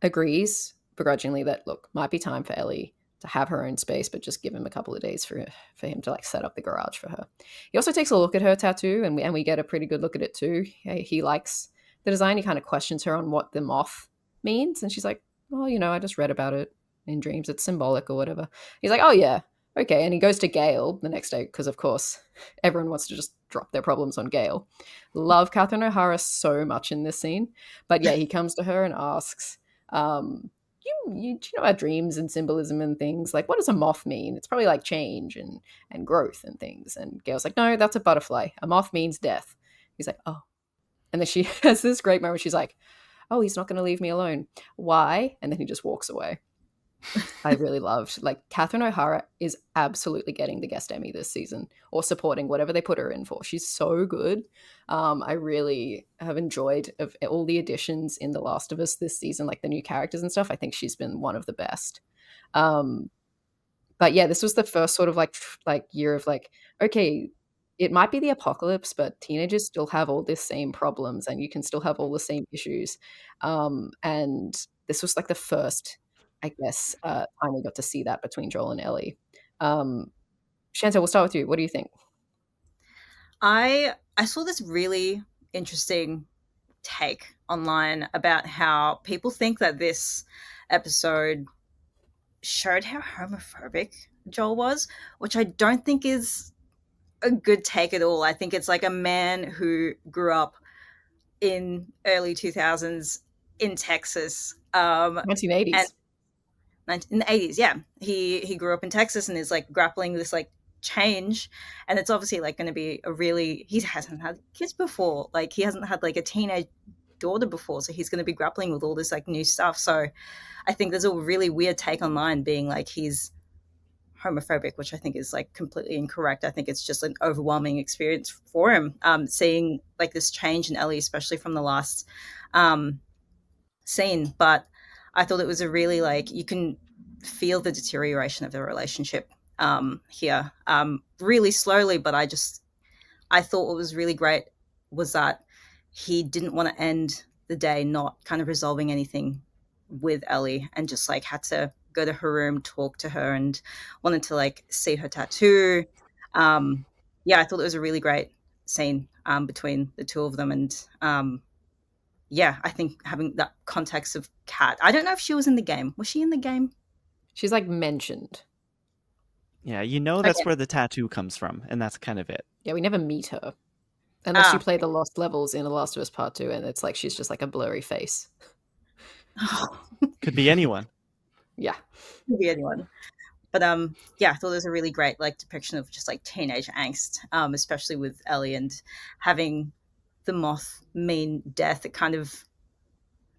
agrees begrudgingly that, look, might be time for Ellie to have her own space, but just give him a couple of days for him to like set up the garage for her. He also takes a look at her tattoo, and we get a pretty good look at it too. He likes the design. He kind of questions her on what the moth means, and she's like, well, I just read about it in dreams. It's symbolic or whatever. He's like, oh yeah, okay. And he goes to Gail the next day because, of course, everyone wants to just drop their problems on Gail. Love Catherine O'Hara so much in this scene. But yeah, he comes to her and asks, do you know about dreams and symbolism and things? Like, what does a moth mean? It's probably like change and growth and things. And Gail's like, no, that's a butterfly. A moth means death. He's like, oh. And then she has this great moment. She's like, oh, he's not going to leave me alone. Why? And then he just walks away. I really loved. Like, Catherine O'Hara is absolutely getting the guest Emmy this season, or supporting whatever they put her in for. She's so good. I really have enjoyed of all the additions in The Last of Us this season, like the new characters and stuff. I think she's been one of the best. But yeah, this was the first sort of like year of like, okay, it might be the apocalypse, but teenagers still have all the same problems, and you can still have all the same issues. And this was like the first, I guess, time we got to see that between Joel and Ellie. Shantelle, we'll start with you. What do you think? I saw this really interesting take online about how people think that this episode showed how homophobic Joel was, which I don't think is a good take at all. I think it's like a man who grew up in early 2000s in Texas. 1980s. And in the 80s, yeah. He grew up in Texas and is like grappling with this like change, and it's obviously like going to be he hasn't had kids before, like he hasn't had like a teenage daughter before, so he's going to be grappling with all this like new stuff. So I think there's a really weird take online being like he's homophobic, which I think is like completely incorrect. I think it's just an overwhelming experience for him, seeing like this change in Ellie, especially from the last scene. But I thought it was a really like, you can feel the deterioration of the relationship here really slowly. But I thought what was really great was that he didn't want to end the day not kind of resolving anything with Ellie, and just like had to go to her room, talk to her, and wanted to like see her tattoo. Yeah, I thought it was a really great scene between the two of them. And yeah, I think having that context of Kat, I don't know if she was in the game. Was she in the game? She's like mentioned. Yeah, that's where the tattoo comes from, and that's kind of it. Yeah, we never meet her. Unless you play the Lost Levels in The Last of Us Part 2, and it's like she's just like a blurry face. Could be anyone. Yeah. Could be anyone. But yeah, I thought it was a really great like depiction of just like teenage angst, especially with Ellie, and having the moth mean death. It kind of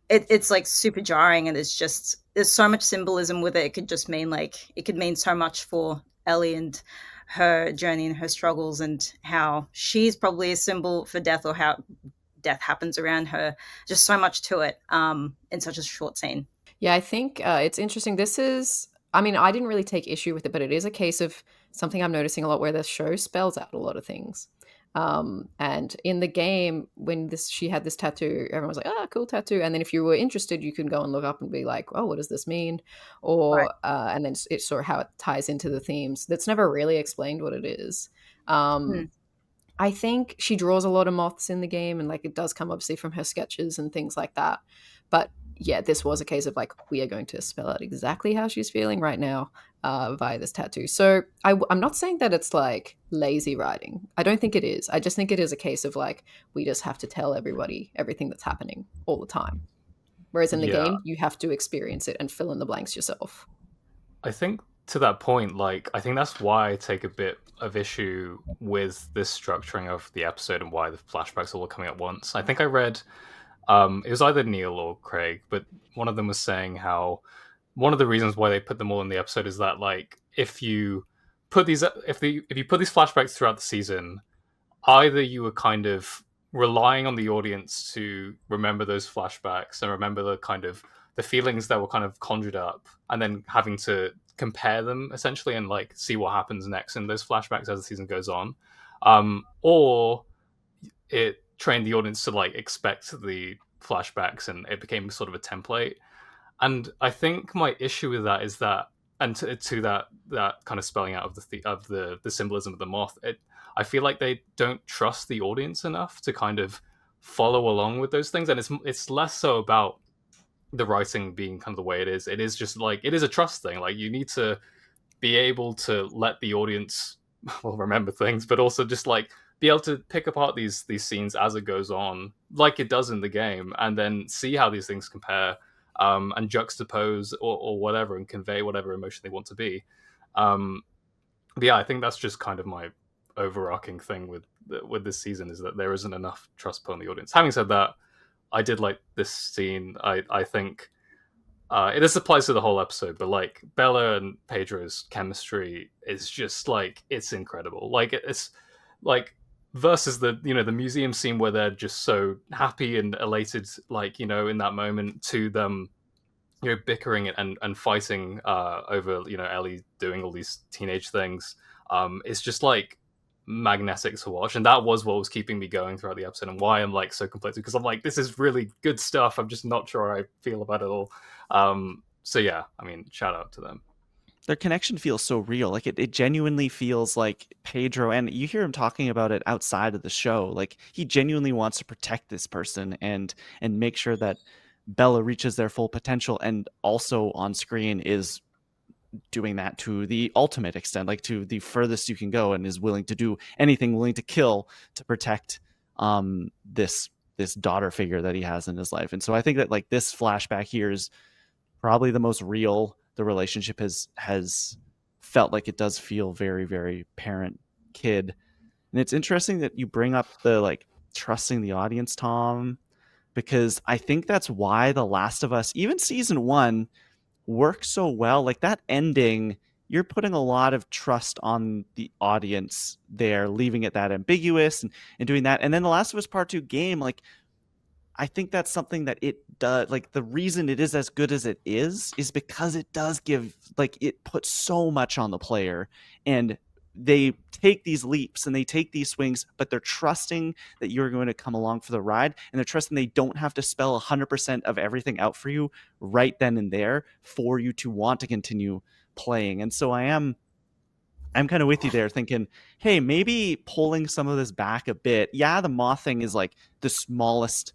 it's like super jarring, and it's just there's so much symbolism with it. It could just mean like it could mean so much for Ellie and her journey and her struggles, and how she's probably a symbol for death, or how death happens around her. Just so much to it in such a short scene. Yeah, I think it's interesting. This is, I mean, I didn't really take issue with it, but it is a case of something I'm noticing a lot where the show spells out a lot of things. And in the game, when she had this tattoo, everyone was like, "Ah, cool tattoo." And then if you were interested, you can go and look up and be like, "Oh, what does this mean?" Right. Or and then it's sort of how it ties into the themes. That's never really explained what it is. Um, Hmm. I think she draws a lot of moths in the game, and like it does come obviously from her sketches and things like that. But yeah, this was a case of like we are going to spell out exactly how she's feeling right now via this tattoo. So I'm not saying that it's like lazy writing. I don't think it is. I just think it is a case of like we just have to tell everybody everything that's happening all the time. Whereas in the Yeah, game, you have to experience it and fill in the blanks yourself. I think to that point, like, I think that's why I take a bit of issue with this structuring of the episode and why the flashbacks are all coming at once. I think I read, it was either Neil or Craig, but one of them was saying how one of the reasons why they put them all in the episode is that, like, if you put these, if you put these flashbacks throughout the season, either you were kind of relying on the audience to remember those flashbacks and remember the kind of the feelings that were kind of conjured up, and then having to compare them essentially and like see what happens next in those flashbacks as the season goes on, or it trained the audience to like expect the flashbacks and it became sort of a template. And I think my issue with that is that, and to that kind of spelling out of the symbolism of the moth, I feel like they don't trust the audience enough to kind of follow along with those things, and it's less so about the writing being kind of the way it is. It is just like it is a trust thing. Like you need to be able to let the audience well remember things, but also just like be able to pick apart these scenes as it goes on, like it does in the game, and then see how these things compare, and juxtapose or whatever, and convey whatever emotion they want to be. Um, but yeah, I think that's just kind of my overarching thing with this season is that there isn't enough trust put on the audience. Having said that, I did like this scene. I think this applies to the whole episode, but like Bella and Pedro's chemistry is just like it's incredible. Like it's like versus the museum scene where they're just so happy and elated, like in that moment, to them bickering and fighting over Ellie doing all these teenage things. It's just like magnetic to watch, and that was what was keeping me going throughout the episode and why I'm like so conflicted, because I'm like, this is really good stuff, I'm just not sure I feel about it all. So yeah, I mean, shout out to them. Their connection feels so real. Like it genuinely feels like Pedro, and you hear him talking about it outside of the show. Like he genuinely wants to protect this person and make sure that Bella reaches their full potential, and also on screen is doing that to the ultimate extent, like to the furthest you can go, and is willing to do anything, willing to kill to protect this daughter figure that he has in his life. And so I think that like this flashback here is probably the most real the relationship has felt. Like it does feel very, very parent kid. And it's interesting that you bring up the like trusting the audience, Tom, because I think that's why The Last of Us, even season 1, works so well. Like that ending, you're putting a lot of trust on the audience there, leaving it that ambiguous and doing that. And then The Last of Us Part 2 game, like I think that's something that it does. Like the reason it is as good as it is because it does give, like it puts so much on the player, and they take these leaps and they take these swings, but they're trusting that you're going to come along for the ride, and they're trusting they don't have to spell 100% of everything out for you right then and there for you to want to continue playing. And so I'm kind of with you there, thinking, hey, maybe pulling some of this back a bit. Yeah, the moth thing is like the smallest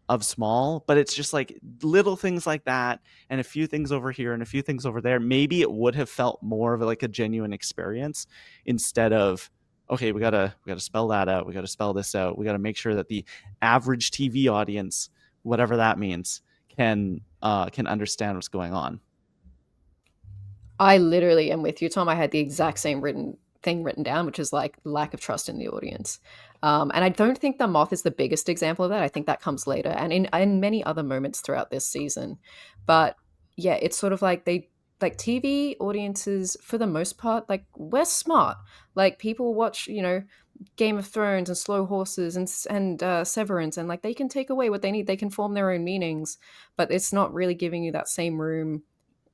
of small, but it's just like little things like that, and a few things over here and a few things over there. Maybe it would have felt more of like a genuine experience, instead of, okay, we gotta spell that out, we gotta spell this out, we gotta make sure that the average TV audience, whatever that means, can understand what's going on. I literally am with you, Tom. I had the exact same written down, which is like lack of trust in the audience. And I don't think the moth is the biggest example of that. I think that comes later, and in many other moments throughout this season. But yeah, it's sort of like they like TV audiences for the most part. Like we're smart. Like people watch, Game of Thrones and Slow Horses and Severance, and like they can take away what they need. They can form their own meanings, but it's not really giving you that same room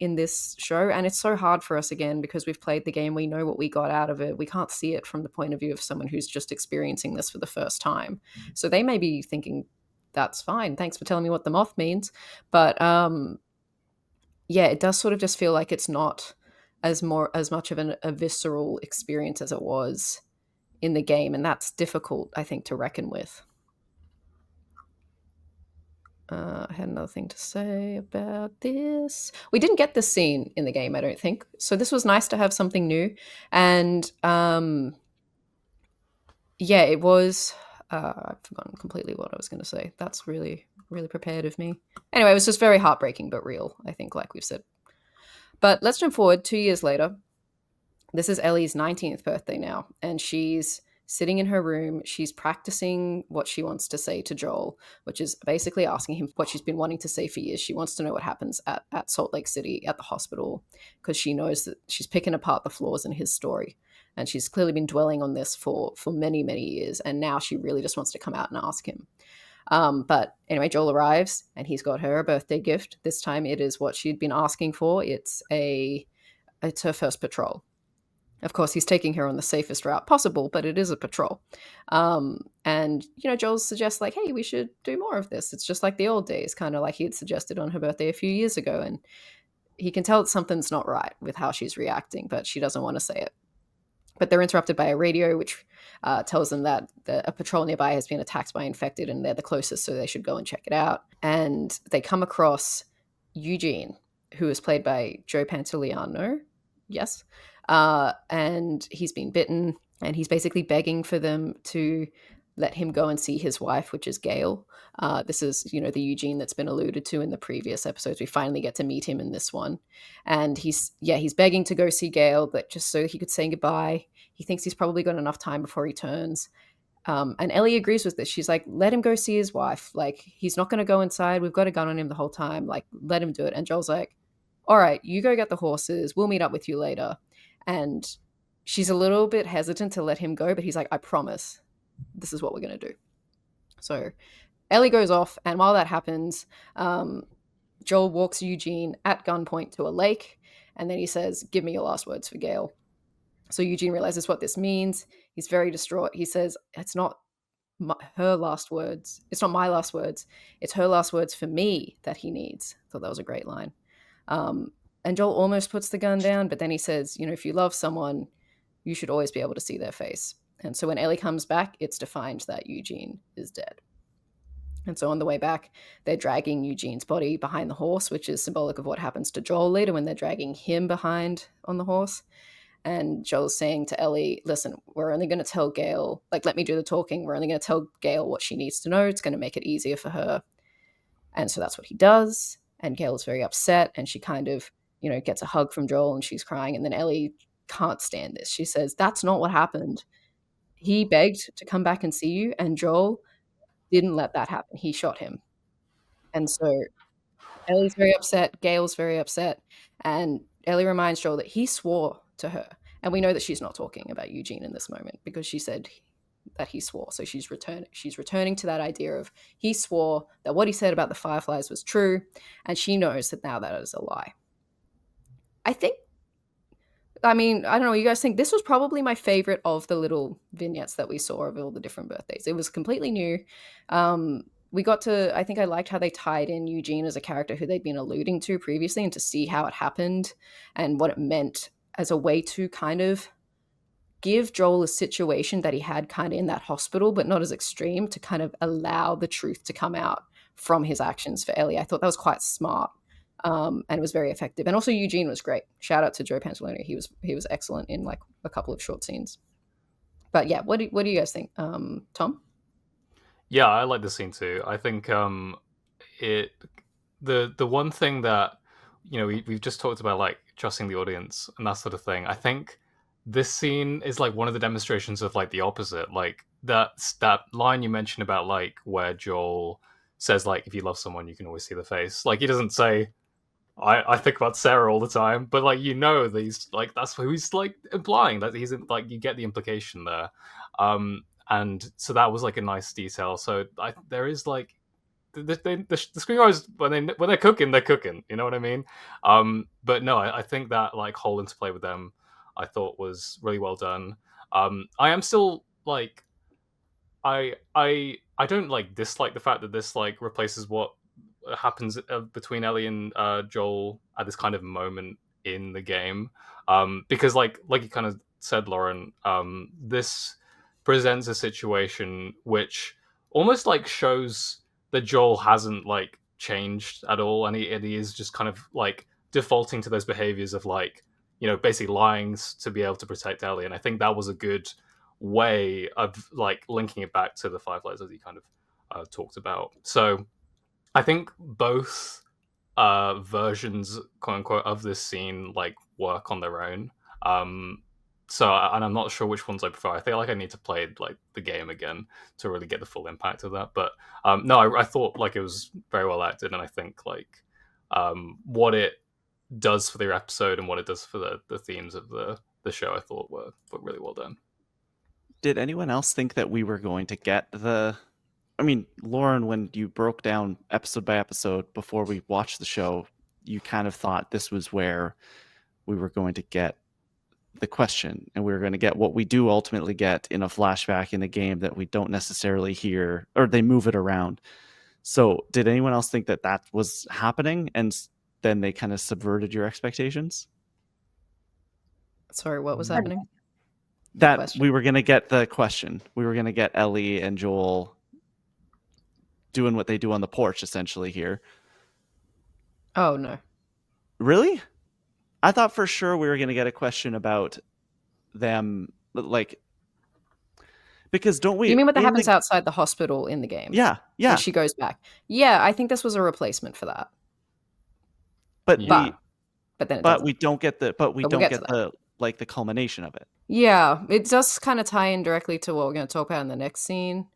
in this show. And it's so hard for us again because we've played the game. We know what we got out of it. We can't see it from the point of view of someone who's just experiencing this for the first time. So they may be thinking, "That's fine. Thanks for telling me what the moth means," but yeah, it does sort of just feel like it's not as much of a visceral experience as it was in the game, and that's difficult, I think, to reckon with. I had another thing to say about this. We didn't get this scene in the game, I don't think. So this was nice to have something new. And yeah, it was. I've forgotten completely what I was going to say. That's really, really prepared of me. Anyway, it was just very heartbreaking, but real, I think, like we've said. But let's jump forward 2 years later. This is Ellie's 19th birthday now, and she's sitting in her room. She's practicing what she wants to say to Joel, which is basically asking him what she's been wanting to say for years. She wants to know what happens at Salt Lake City at the hospital because she knows that she's picking apart the flaws in his story. And she's clearly been dwelling on this for many, many years. And now she really just wants to come out and ask him. But anyway, Joel arrives and he's got her a birthday gift. This time it is what she'd been asking for. It's her first patrol. Of course, he's taking her on the safest route possible, but it is a patrol. And, Joel suggests, like, hey, we should do more of this. It's just like the old days, kind of like he had suggested on her birthday a few years ago. And he can tell that something's not right with how she's reacting, but she doesn't want to say it. But they're interrupted by a radio, which tells them that a patrol nearby has been attacked by infected and they're the closest, so they should go and check it out. And they come across Eugene, who is played by Joe Pantoliano. Yes. And he's been bitten, and he's basically begging for them to let him go and see his wife, which is Gail. This is, the Eugene that's been alluded to in the previous episodes. We finally get to meet him in this one. And he's begging to go see Gail, but just so he could say goodbye. He thinks he's probably got enough time before he turns. And Ellie agrees with this. She's like, let him go see his wife. Like, he's not going to go inside. We've got a gun on him the whole time. Like, let him do it. And Joel's like, all right, you go get the horses. We'll meet up with you later. And she's a little bit hesitant to let him go, but he's like, I promise this is what we're going to do. So Ellie goes off, and while that happens, Joel walks Eugene at gunpoint to a lake, and then he says, give me your last words for Gail. So Eugene realizes what this means. He's very distraught. He says, it's not her last words. It's not my last words. It's her last words for me that he needs. I thought that was a great line. And Joel almost puts the gun down, but then he says, if you love someone, you should always be able to see their face. And so when Ellie comes back, it's to find that Eugene is dead. And so on the way back, they're dragging Eugene's body behind the horse, which is symbolic of what happens to Joel later when they're dragging him behind on the horse. And Joel's saying to Ellie, listen, we're only going to tell Gail, like, let me do the talking. We're only going to tell Gail what she needs to know. It's going to make it easier for her. And so that's what he does. And Gail is very upset, and she kind of, gets a hug from Joel, and she's crying. And then Ellie can't stand this. She says, that's not what happened. He begged to come back and see you, and Joel didn't let that happen. He shot him. And so Ellie's very upset. Gail's very upset. And Ellie reminds Joel that he swore to her. And we know that she's not talking about Eugene in this moment because she said that he swore. So she's returning to that idea of he swore that what he said about the Fireflies was true. And she knows that now that is a lie. I don't know what you guys think. This was probably my favorite of the little vignettes that we saw of all the different birthdays. It was completely new. I think I liked how they tied in Eugene as a character who they'd been alluding to previously, and to see how it happened and what it meant as a way to kind of give Joel a situation that he had kind of in that hospital, but not as extreme, to kind of allow the truth to come out from his actions for Ellie. I thought that was quite smart. And it was very effective. And also Eugene was great. Shout out to Joe Pantoliano. He was excellent in like a couple of short scenes. But yeah, what do you guys think? Tom? Yeah, I like the scene too. I think the one thing that we've just talked about, like trusting the audience and that sort of thing. I think this scene is like one of the demonstrations of like the opposite. Like that line you mentioned about like where Joel says like if you love someone you can always see the face. Like he doesn't say I think about Sarah all the time, but like these like that's who he's like implying that he's like you get the implication there, and so that was like a nice detail. So there is like the screenwriters when they're cooking, they're cooking. You know what I mean? But no, I think that like whole interplay with them, I thought was really well done. I am still like I don't like dislike the fact that this like replaces what happens between Ellie and Joel at this kind of moment in the game, because like you kind of said, Lauren, this presents a situation which almost like shows that Joel hasn't like changed at all, and he is just kind of like defaulting to those behaviors of like basically lying to be able to protect Ellie, and I think that was a good way of like linking it back to the five layers as you kind of talked about. So I think both versions, quote unquote, of this scene like work on their own. And I'm not sure which ones I prefer. I feel like I need to play like the game again to really get the full impact of that. But no, I thought like it was very well acted, and I think like what it does for the episode and what it does for the themes of the show, I thought were really well done. Did anyone else think that we were going to get I mean, Lauren, when you broke down episode by episode before we watched the show, you kind of thought this was where we were going to get the question, and we were going to get what we do ultimately get in a flashback in the game that we don't necessarily hear, or they move it around. So did anyone else think that that was happening, and then they kind of subverted your expectations? Sorry, what was happening? That we were going to get the question. We were going to get Ellie and Joel doing what they do on the porch, essentially, here. Oh, no. Really? I thought for sure we were going to get a question about them, like, because don't we... You mean what that happens outside the hospital in the game? Yeah. When she goes back. Yeah, I think this was a replacement for that. But we don't get the the culmination of it. Yeah, it does kind of tie in directly to what we're going to talk about in the next scene.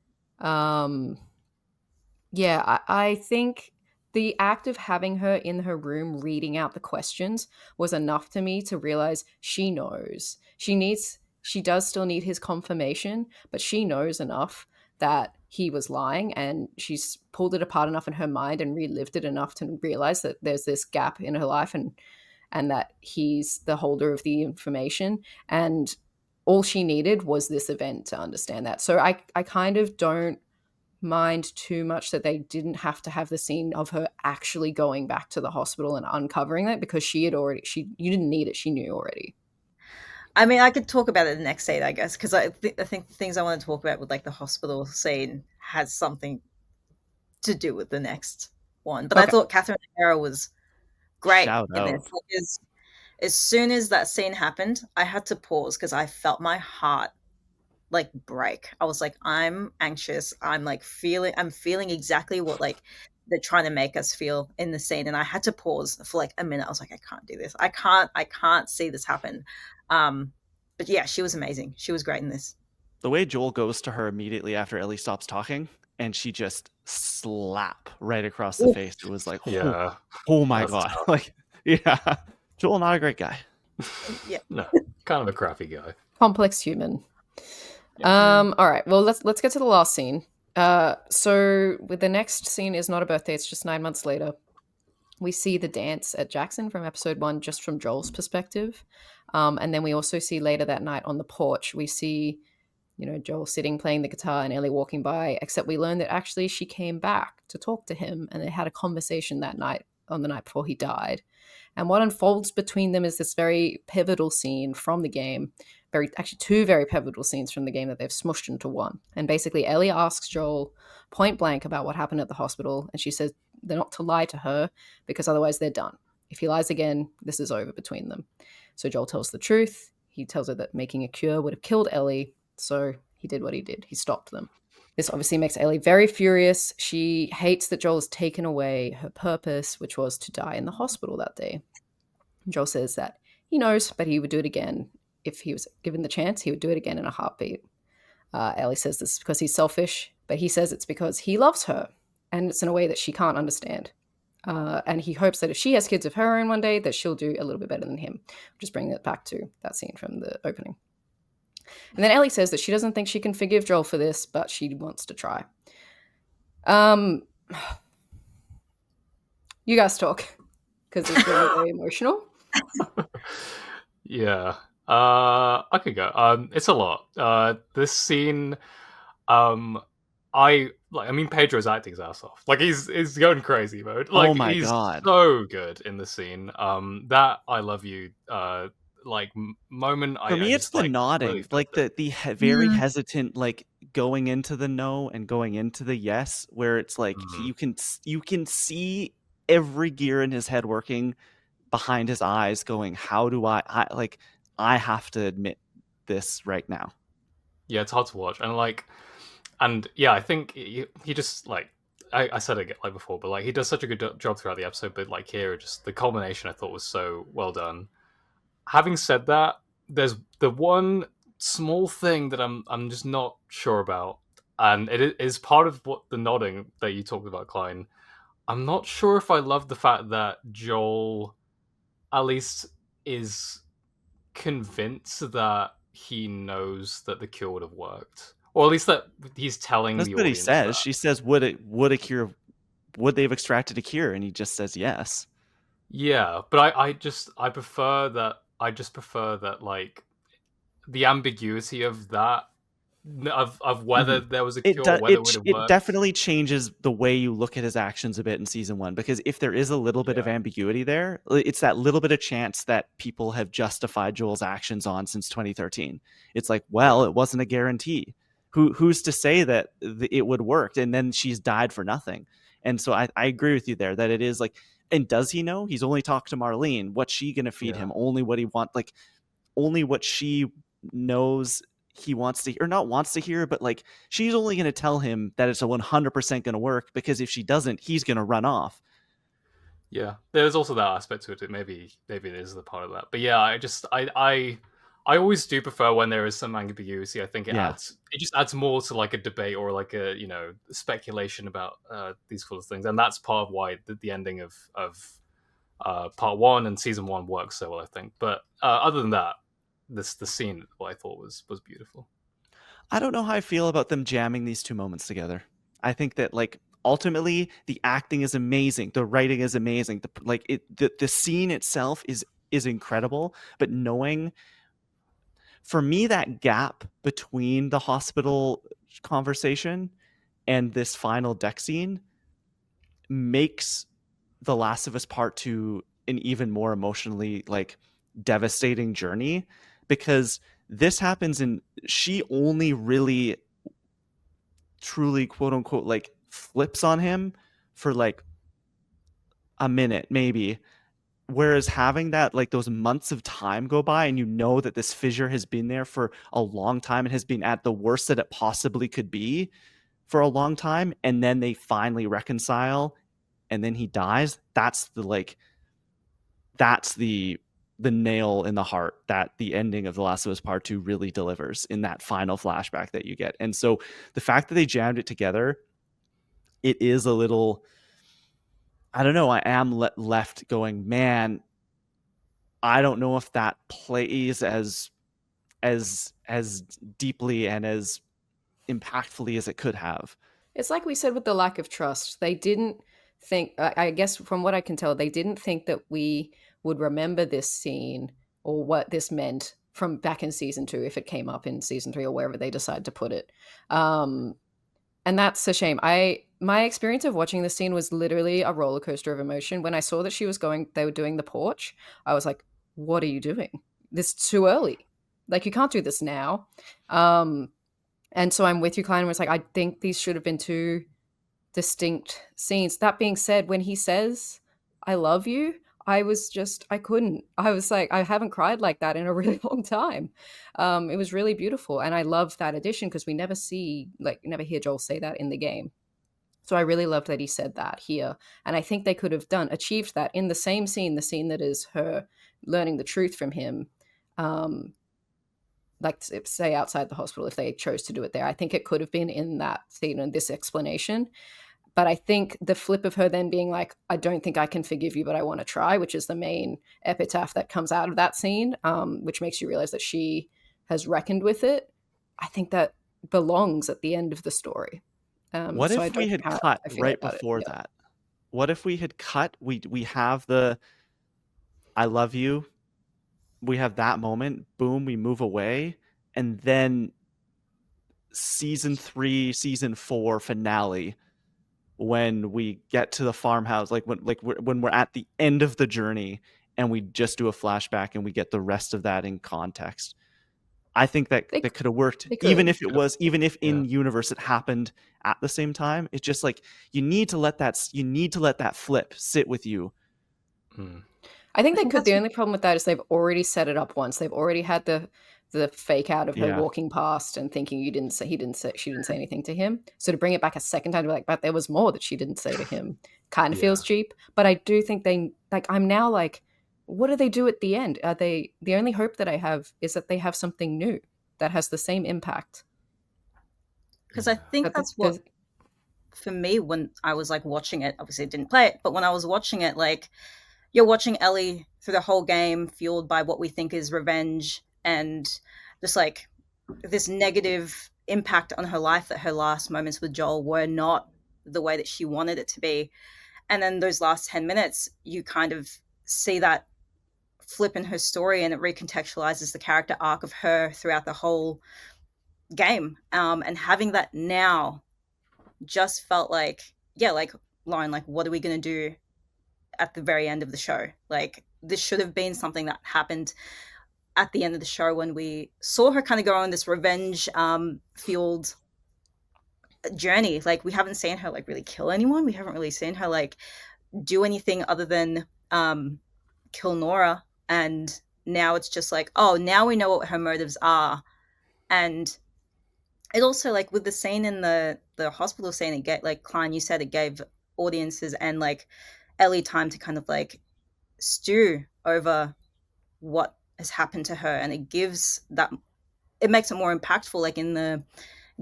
Yeah, I think the act of having her in her room reading out the questions was enough to me to realize she knows. She does still need his confirmation, but she knows enough that he was lying, and she's pulled it apart enough in her mind and relived it enough to realize that there's this gap in her life and that he's the holder of the information. And all she needed was this event to understand that. So I kind of don't mind too much that they didn't have to have the scene of her actually going back to the hospital and uncovering that, because you didn't need it. She knew already. I mean, I could talk about it in the next scene, I guess, because I think the things I want to talk about with like the hospital scene has something to do with the next one. But okay. I thought Catherine O'Hara was great in this. Because as soon as that scene happened, I had to pause because I felt my heart like break. I was like, I'm anxious. I'm feeling exactly what like they're trying to make us feel in the scene. And I had to pause for like a minute. I was like, I can't do this. I can't see this happen. But yeah, she was amazing. She was great in this. The way Joel goes to her immediately after Ellie stops talking, and she just slap right across the face. It was like, oh my God. Tough. Like, yeah. Joel, not a great guy. Yeah. No, kind of a crappy guy. Complex human. Yeah. All right. Well, let's get to the last scene. So with the next scene is not a birthday. It's just 9 months later. We see the dance at Jackson from episode 1, just from Joel's perspective. And then we also see later that night on the porch, we see, Joel sitting playing the guitar and Ellie walking by, except we learn that actually she came back to talk to him and they had a conversation that night, on the night before he died. And what unfolds between them is this very pivotal scene from the game. Two very pivotal scenes from the game that they've smushed into one. And basically Ellie asks Joel point blank about what happened at the hospital. And she says they're not to lie to her because otherwise they're done. If he lies again, this is over between them. So Joel tells the truth. He tells her that making a cure would have killed Ellie. So he did what he did. He stopped them. This obviously makes Ellie very furious. She hates that Joel has taken away her purpose, which was to die in the hospital that day. Joel says that he knows, but he would do it again. If he was given the chance, he would do it again in a heartbeat. Ellie says this is because he's selfish, but he says it's because he loves her, and it's in a way that she can't understand. And he hopes that if she has kids of her own one day, that she'll do a little bit better than him. Just bringing it back to that scene from the opening. And then Ellie says that she doesn't think she can forgive Joel for this, but she wants to try. You guys talk, because it's really very emotional. Yeah. I could go. It's a lot. This scene, I mean, Pedro's acting his ass off. Like he's going crazy mode. Like Oh my he's God. so good in the scene. That I love you. Like moment. For me, I it's just the like really nodding, felt like it. very Mm. hesitant, like going into the no and going into the yes, where it's like Mhm. you can see every gear in his head working behind his eyes, going, "How do I like? I have to admit this right now." Yeah, it's hard to watch, and yeah, I think he just like I said it like before, but like he does such a good job throughout the episode. But like here, just the culmination I thought was so well done. Having said that, there's the one small thing that I'm just not sure about, and it is part of what the nodding that you talked about, Klein. I'm not sure if I love the fact that Joel at least is convinced that he knows that the cure would have worked, or at least that he's telling That's the what he audience that. says. She says, would they have extracted a cure?" And he just says yes. Yeah, but I prefer that. I just prefer that like the ambiguity of that of whether Mhm. there was a cure, whether it would have It worked. definitely changes the way you look at his actions a bit in season 1, because if there is a little bit of Yeah, ambiguity there, it's that little bit of chance that people have justified Joel's actions on since 2013. It's like, well, yeah, it wasn't a guarantee. Who's to say that it would work? And then she's died for nothing. And so I agree with you there that it is like, and does he know? He's only talked to Marlene. What's she gonna feed yeah, him? Only what he wants, like only what she knows he wants to, or not wants to hear, but like she's only going to tell him that it's a 100% going to work, because if she doesn't, he's going to run off. yeah. There's also that aspect to it. Maybe it is the part of that. But yeah, I always do prefer when there is some ambiguity. I think Yeah. it just adds more to like a debate or like a speculation about these sort of things, and that's part of why the ending of part one and season one works so well, I think. But other than that, the scene what I thought was beautiful. I don't know how I feel about them jamming these two moments together. I think that like ultimately the acting is amazing, the writing is amazing, the scene itself is incredible, but knowing, for me, that gap between the hospital conversation and this final deck scene makes The Last of Us Part 2 an even more emotionally like devastating journey, because this happens and she only really truly quote unquote like flips on him for like a minute maybe, whereas having that like those months of time go by and you know that this fissure has been there for a long time and has been at the worst that it possibly could be for a long time, and then they finally reconcile and then he dies, that's the nail in the heart that the ending of The Last of Us Part 2 really delivers in that final flashback that you get. And so the fact that they jammed it together, it is a little, I don't know, I am left going, man, I don't know if that plays as deeply and as impactfully as it could have. It's like we said with the lack of trust. They didn't think, I guess from what I can tell, they didn't think that we would remember this scene or what this meant from back in season 2 if it came up in season 3 or wherever they decide to put it. And that's a shame. My experience of watching this scene was literally a roller coaster of emotion. When I saw that they were doing the porch, I was like, what are you doing? This is too early. Like, you can't do this now. And so I'm with you, Klein. Was like, I think these should have been two distinct scenes. That being said, when he says, I love you, I couldn't. I was like, I haven't cried like that in a really long time. It was really beautiful. And I love that addition because we never hear Joel say that in the game. So I really loved that he said that here. And I think they could have achieved that in the same scene, the scene that is her learning the truth from him. Like, say outside the hospital, if they chose to do it there, I think it could have been in that scene and this explanation. But I think the flip of her then being like, I don't think I can forgive you, but I want to try, which is the main epitaph that comes out of that scene, which makes you realize that she has reckoned with it. I think that belongs at the end of the story. What So I if we don't had think how cut I feel right about it. before Yeah. that? What if we had cut? We have the I love you. We have that moment. Boom, we move away, and then season 3, season 4 finale when we get to the farmhouse, like when we're at the end of the journey and we just do a flashback and we get the rest of that in context. I think that They, that could have worked, they even could. if Yeah. in universe it happened at the same time. It's just like you need to let that flip sit with you. Mm. I think I they think could. that's The only problem with that is they've already set it up once. They've already had the fake out of her Yeah. walking past and thinking she didn't say anything to him. So to bring it back a second time to be like, but there was more that she didn't say to him, kind of feels Yeah. cheap. But I do think they like. I'm now like, what do they do at the end? Are they the only hope that I have is that they have something new that has the same impact. because I think But that's what there's for me when I was like watching it. Obviously, I didn't play it, but when I was watching it, like you're watching Ellie through the whole game, fueled by what we think is revenge and just like this negative impact on her life that her last moments with Joel were not the way that she wanted it to be. And then those last 10 minutes, you kind of see that flip in her story and it recontextualizes the character arc of her throughout the whole game. And having that now just felt like, yeah, like Lauren, like, what are we going to do at the very end of the show? Like, this should have been something that happened at the end of the show when we saw her kind of go on this revenge fueled journey. Like, we haven't seen her like really kill anyone. We haven't really seen her like do anything other than kill Nora. And now it's just like, oh, now we know what her motives are. And it also, like, with the scene in the hospital scene, it get like Klein, you said, it gave audiences and like Ellie time to kind of like stew over what has happened to her, and it gives that, it makes it more impactful. Like in the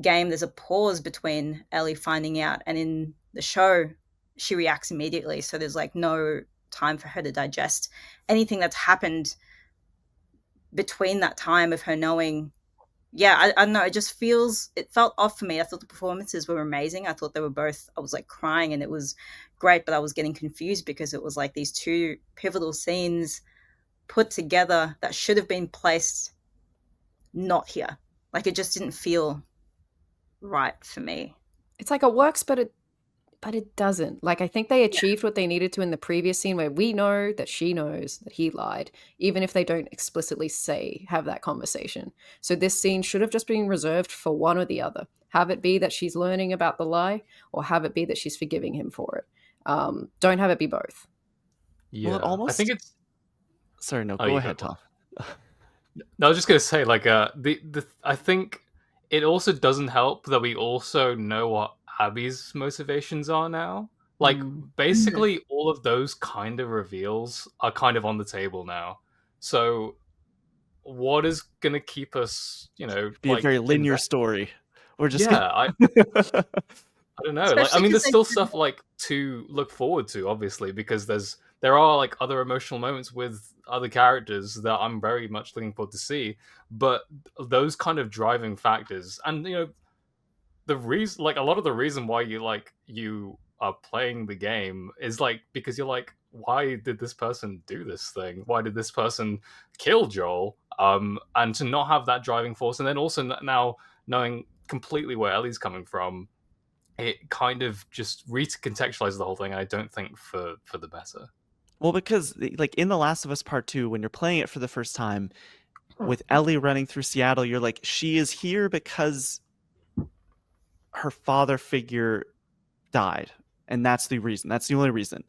game, there's a pause between Ellie finding out, and in the show, she reacts immediately. So there's like no time for her to digest anything that's happened between that time of her knowing. Yeah, I don't know. It felt off for me. I thought the performances were amazing. I thought they were both, I was like crying and it was great, but I was getting confused because it was like these two pivotal scenes put together that should have been placed not here. Like it just didn't feel right for me. it's like it works, but it doesn't. Like I think they achieved what they needed to in the previous scene where we know that she knows that he lied, even if they don't explicitly have that conversation. So this scene should have just been reserved for one or the other. Have it be that she's learning about the lie, or have it be that she's forgiving him for it. Don't have it be both. Yeah. Well, it I think almost. it's. Sorry, no. Oh, Go you go, ahead, Tom. No, I was just gonna say, like, the I think it also doesn't help that we also know what Abby's motivations are now. Like, basically, all of those kind of reveals are kind of on the table now. So, what is gonna keep us, Be a like, very linear story. We're just yeah, I don't know. Like, I Especially mean, because there's still stuff like to look forward to, obviously, because there are like other emotional moments with other characters that I'm very much looking forward to see. But those kind of driving factors, and the reason, like a lot of the reason why you are playing the game is like because you're like, why did this person do this thing? Why did this person kill Joel? And to not have that driving force, and then also now knowing completely where Ellie's coming from, it kind of just recontextualizes the whole thing. And I don't think for the better. Well, because like in The Last of Us Part 2, when you're playing it for the first time with Ellie running through Seattle, you're like, she is here because her father figure died. And that's the reason. That's the only reason.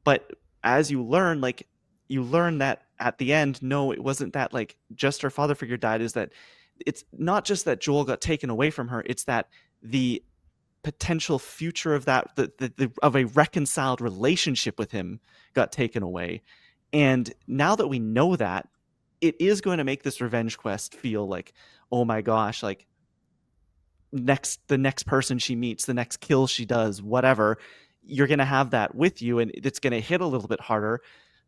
But as you learn, that at the end, no, it wasn't that like just her father figure died, is that it's not just that Joel got taken away from her, it's that the potential future of that of a reconciled relationship with him got taken away. And now that we know that, it is going to make this revenge quest feel like, oh my gosh, like the next person she meets, the next kill she does, whatever, you're going to have that with you, and it's going to hit a little bit harder.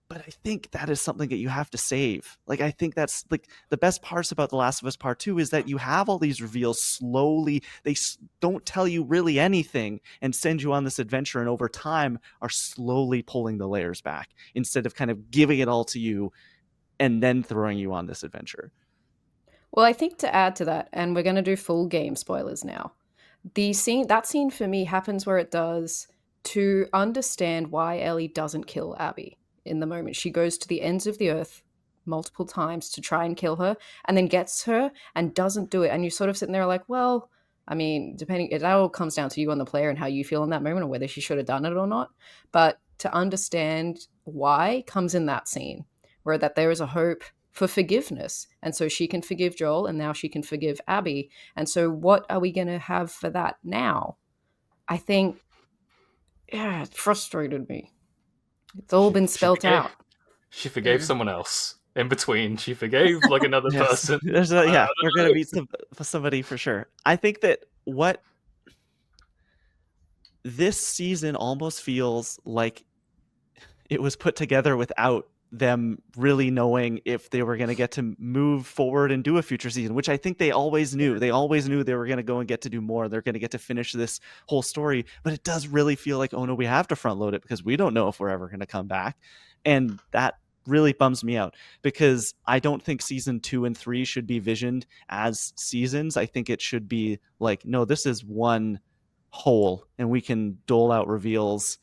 But I think that is something that you have to save. Like, I think that's like the best parts about The Last of Us Part 2 is that you have all these reveals slowly. They don't tell you really anything and send you on this adventure, and over time are slowly pulling the layers back instead of kind of giving it all to you and then throwing you on this adventure. Well, I think to add to that, and we're going to do full game spoilers now. That scene for me happens where it does to understand why Ellie doesn't kill Abby in the moment. She goes to the ends of the earth multiple times to try and kill her, and then gets her and doesn't do it. And you're sort of sitting there like, well, I mean, depending, it all comes down to you on the player and how you feel in that moment, or whether she should have done it or not. But to understand why comes in that scene, where that there is a hope for forgiveness, and so she can forgive Joel, and now she can forgive Abby. And so what are we going to have for that now? I think, yeah, it frustrated me. It's all been spelt out. She forgave someone else in between. She forgave like another person. We're gonna meet somebody for sure. I think that what this season almost feels like it was put together without them really knowing if they were going to get to move forward and do a future season, which I think they always knew. They always knew they were going to go and get to do more. They're going to get to finish this whole story. But it does really feel like, oh no, we have to front load it because we don't know if we're ever going to come back. And that really bums me out, because I don't think season 2 and 3 should be visioned as seasons. I think it should be like, no, this is one whole, and we can dole out reveals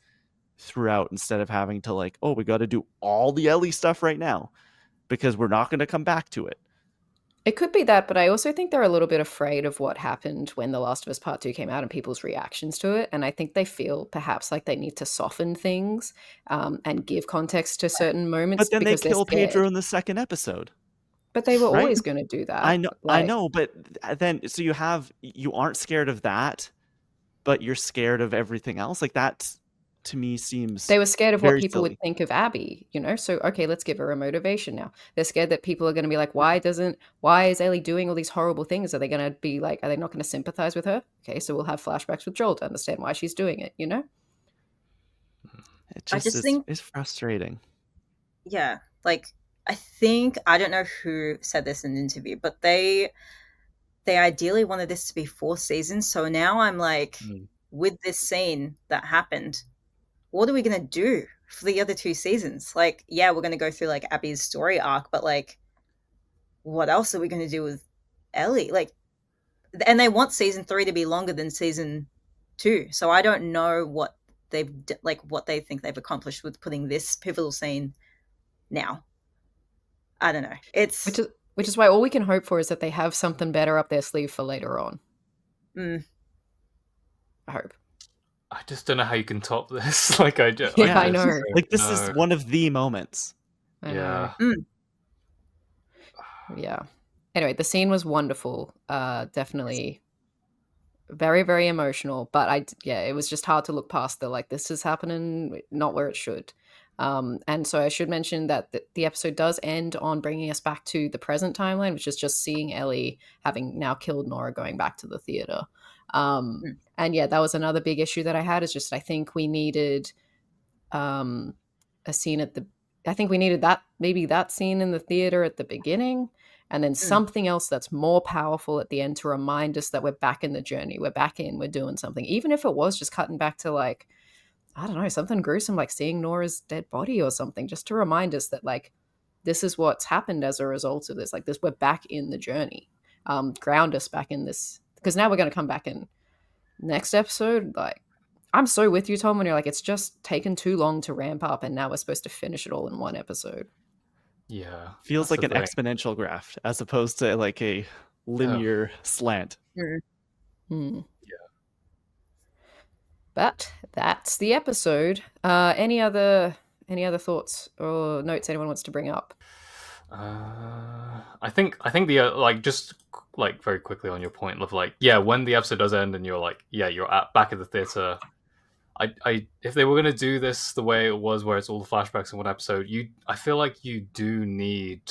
throughout instead of having to like, oh, we got to do all the Ellie stuff right now because we're not going to come back to it. It could be that, but I also think they're a little bit afraid of what happened when The Last of Us Part 2 came out and people's reactions to it. And I think they feel perhaps like they need to soften things and give context to certain moments. But then they kill Pedro in the second episode. But they were always going to do that. I know, but then so you aren't scared of that, but you're scared of everything else. Like, that to me seems they were scared of what people silly. would think of Abby, so okay, let's give her a motivation now. They're scared that people are going to be like, why is Ellie doing all these horrible things? Are they going to be like, are they not going to sympathize with her? Okay, so we'll have flashbacks with Joel to understand why she's doing it. It just think it's frustrating. Yeah, like I don't know who said this in an interview, but they ideally wanted this to be 4 seasons. So now I'm like, with this scene that happened, what are we going to do for the other 2 seasons? Like, yeah, we're going to go through like Abby's story arc, but like, what else are we going to do with Ellie? Like, and they want season 3 to be longer than season 2. So I don't know what they think they've accomplished with putting this pivotal scene now. I don't know. It's which is why all we can hope for is that they have something better up their sleeve for later on. I hope. I just don't know how you can top this. Like, I know. Like, this is one of the moments. Yeah. Yeah. Anyway, the scene was wonderful. Definitely very, very emotional. But it was just hard to look past the like, this is happening not where it should. And so I should mention that the episode does end on bringing us back to the present timeline, which is just seeing Ellie having now killed Nora going back to the theater. And yeah, that was another big issue that I had, is just I think we needed a scene I think we needed that scene in the theater at the beginning, and then something else that's more powerful at the end to remind us that we're back in the journey, we're doing something, even if it was just cutting back to like, I don't know, something gruesome like seeing Nora's dead body or something, just to remind us that like this is what's happened as a result of this. Like this, we're back in the journey. Ground us back in this, because now we're going to come back in next episode. Like, I'm so with you, Tom, when you're like, it's just taken too long to ramp up, and now we're supposed to finish it all in one episode. Yeah, feels like an exponential graph as opposed to like a linear slant. Yeah. But that's the episode. Any other thoughts or notes anyone wants to bring up? I think the like, just like very quickly on your point of like, yeah, when the episode does end and you're like, yeah, you're back at the theater. I if they were gonna do this the way it was, where it's all the flashbacks in one episode, I feel like you do need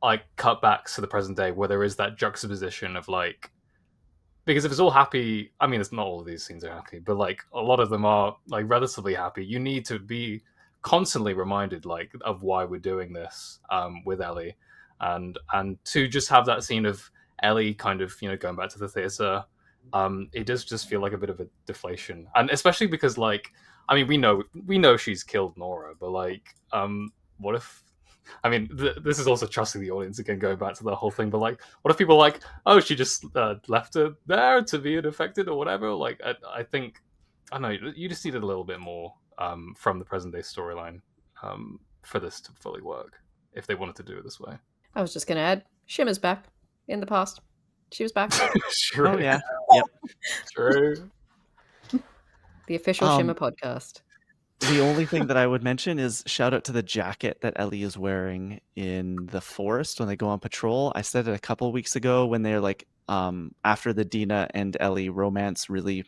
like cutbacks to the present day where there is that juxtaposition of like because if it's all happy, I mean, it's not all of these scenes are happy, but like a lot of them are like relatively happy. You need to be constantly reminded like of why we're doing this with Ellie, and to just have that scene of Ellie kind of going back to the theater. It does just feel like a bit of a deflation, and especially because like I mean we know she's killed Nora, but like what if I mean, this is also trusting the audience again, going back to the whole thing. But like, what if people are like, oh, she just left her there to be unaffected or whatever? Like, I think I don't know. You just needed a little bit more from the present day storyline for this to fully work if they wanted to do it this way. I was just going to add, Shimmer's back in the past. She was back. Sure. Oh yeah. Yep. True. The official Shimmer podcast. The only thing that I would mention is shout out to the jacket that Ellie is wearing in the forest when they go on patrol. I said it a couple weeks ago when they're like after the Dina and Ellie romance really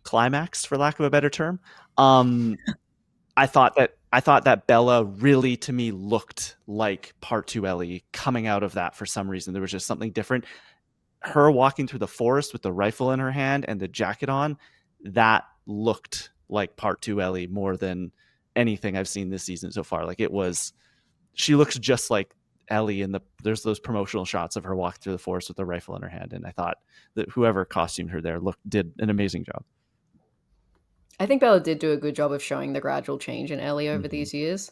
climaxed, for lack of a better term. I thought that Bella really to me looked like part 2 Ellie coming out of that for some reason. There was just something different. Her walking through the forest with the rifle in her hand and the jacket on, that looked like part 2 Ellie more than anything I've seen this season so far. Like she looks just like Ellie there's those promotional shots of her walking through the forest with the rifle in her hand, and I thought that whoever costumed her there did an amazing job. I think Bella did do a good job of showing the gradual change in Ellie over these years.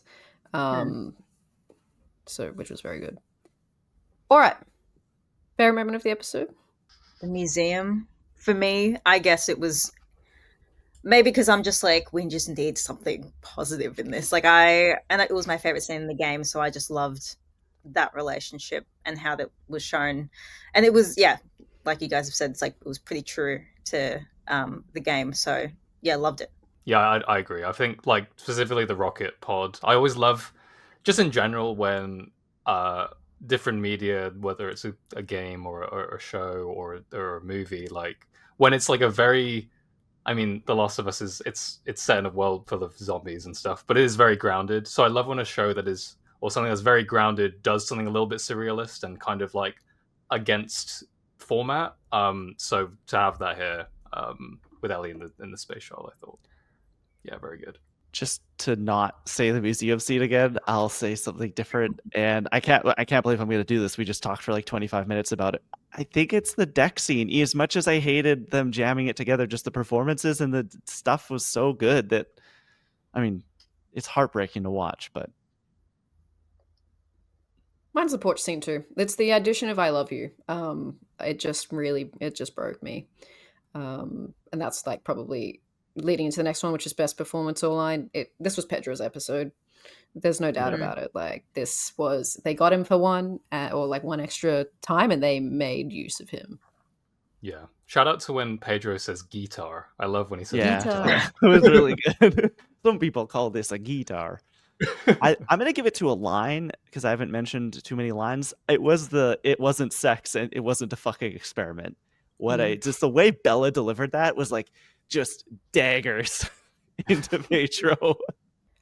So, which was very good. All right. Favorite moment of the episode? The museum. For me, I guess it was maybe because I'm just like, we just need something positive in this. Like and it was my favorite scene in the game, so I just loved that relationship and how that was shown. And it was, yeah, like you guys have said, it's like it was pretty true to the game. So yeah, loved it. Yeah, I agree. I think like specifically the rocket pod. I always love, just in general, when different media, whether it's a game or a show or a movie, like when it's like a very, I mean, The Last of Us it's set in a world full of zombies and stuff, but it is very grounded. So I love when a show that is or something that's very grounded does something a little bit surrealist and kind of like against format. So to have that here with Ellie in the space shuttle, I thought. Yeah, very good. Just to not say the museum scene again, I'll say something different. And I can't believe I'm going to do this. We just talked for like 25 minutes about it. I think it's the deck scene. As much as I hated them jamming it together, just the performances and the stuff was so good that, I mean, it's heartbreaking to watch, but. Mine's the porch scene too. It's the addition of "I love you." It just broke me. And that's like probably leading into the next one, which is best performance or line. This was Pedro's episode. There's no doubt about it. Like they got him for one or like one extra time, and they made use of him. Yeah. Shout out to when Pedro says guitar. I love when he says guitar. It was really good. Some people call this a guitar. I'm gonna give it to a line because I haven't mentioned too many lines. It wasn't sex and it wasn't a fucking experiment. Just the way Bella delivered that was like just daggers into Pedro.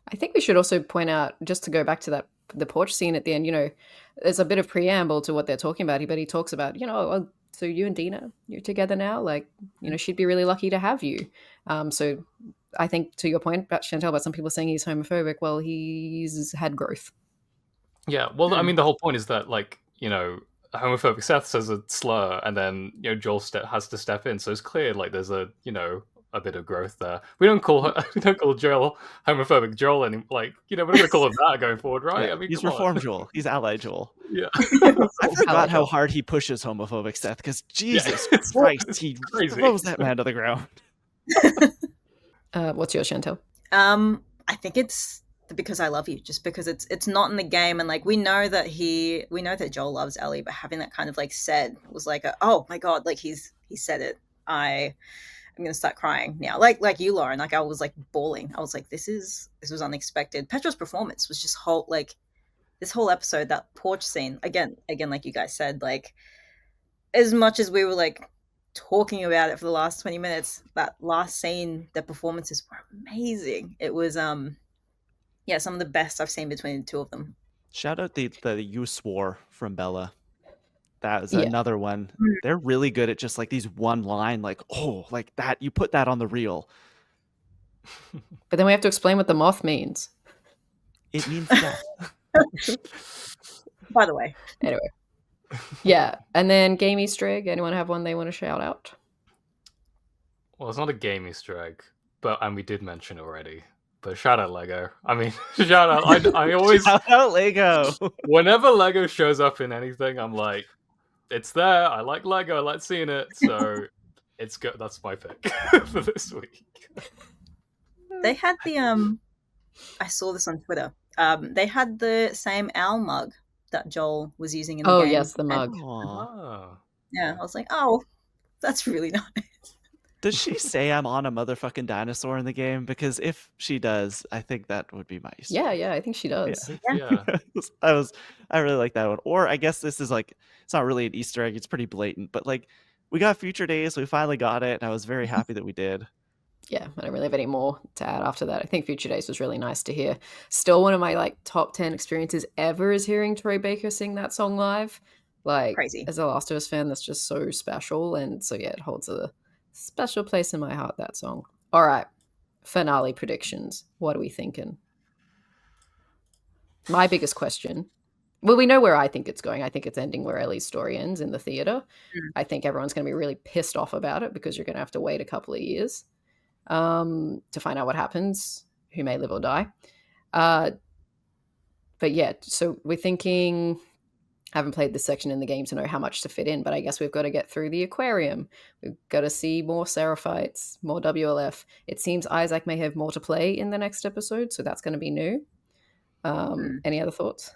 I think we should also point out, just to go back to the porch scene at the end, there's a bit of preamble to what they're talking about, but he talks about, so you and Dina, you're together now, like, she'd be really lucky to have you. So I think to your point about Shantelle, about some people saying he's homophobic, well, he's had growth. Yeah, well, I mean, the whole point is that, like, homophobic Seth says a slur, and then Joel has to step in. So it's clear, like, there's a bit of growth there. We don't call Joel homophobic Joel anymore. Like, we're not going to call him that going forward, right? Yeah, I mean, he's reformed Joel. He's ally Joel. Yeah, I forgot how hard he pushes homophobic Seth because Jesus Christ, he throws that man to the ground. What's your Shantelle? I think it's because I love you, just because it's not in the game, and like we know that Joel loves Ellie, but having that kind of like said was like oh my god, like he said it. I'm gonna start crying now, like you, Lauren. Like I was like bawling. I was like, this was unexpected. Petra's performance was just this whole episode, that porch scene again, like you guys said, like as much as we were like talking about it for the last 20 minutes, that last scene, the performances were amazing. It was some of the best I've seen between the two of them. Shout out the you swore from Bella. That was Yeah. another one. They're really good at just like these one line, like, oh, like that. You put that on the reel. But then we have to explain what the moth means. It means death. By the way. Anyway. Yeah. And then game Easter egg. Anyone have one they want to shout out? Well, it's not a game Easter egg, and we did mention it already. But shout out Lego. I mean, shout out. I always Shout out Lego. Whenever Lego shows up in anything, I'm like, it's there. I like Lego. I like seeing it. So it's good. That's my pick for this week. They had the I saw this on Twitter. They had the same owl mug that Joel was using in the game. Oh yes, the mug. Yeah, I was like, oh, that's really nice. Does she say I'm on a motherfucking dinosaur in the game? Because if she does, I think that would be my Easter egg. Yeah, I think she does. Yeah. I really like that one. Or I guess this is like, it's not really an Easter egg, it's pretty blatant, but like we got Future Days, we finally got it, and I was very happy that we did. Yeah, I don't really have any more to add after that. I think Future Days was really nice to hear. Still one of my like top 10 experiences ever is hearing Troy Baker sing that song live. Like, crazy. As a Last of Us fan, that's just so special. And so yeah, it holds a special place in my heart, that song. All right, finale predictions. What are we thinking? My biggest question. Well, we know where I think it's going. I think it's ending where Ellie's story ends in the theater. I think everyone's going to be really pissed off about it because you're going to have to wait a couple of years to find out what happens, who may live or die. But yeah, so we're thinking, I haven't played this section in the game to know how much to fit in, but I guess we've got to get through the aquarium. We've got to see more Seraphites, more WLF. It seems Isaac may have more to play in the next episode, so that's going to be new. Any other thoughts?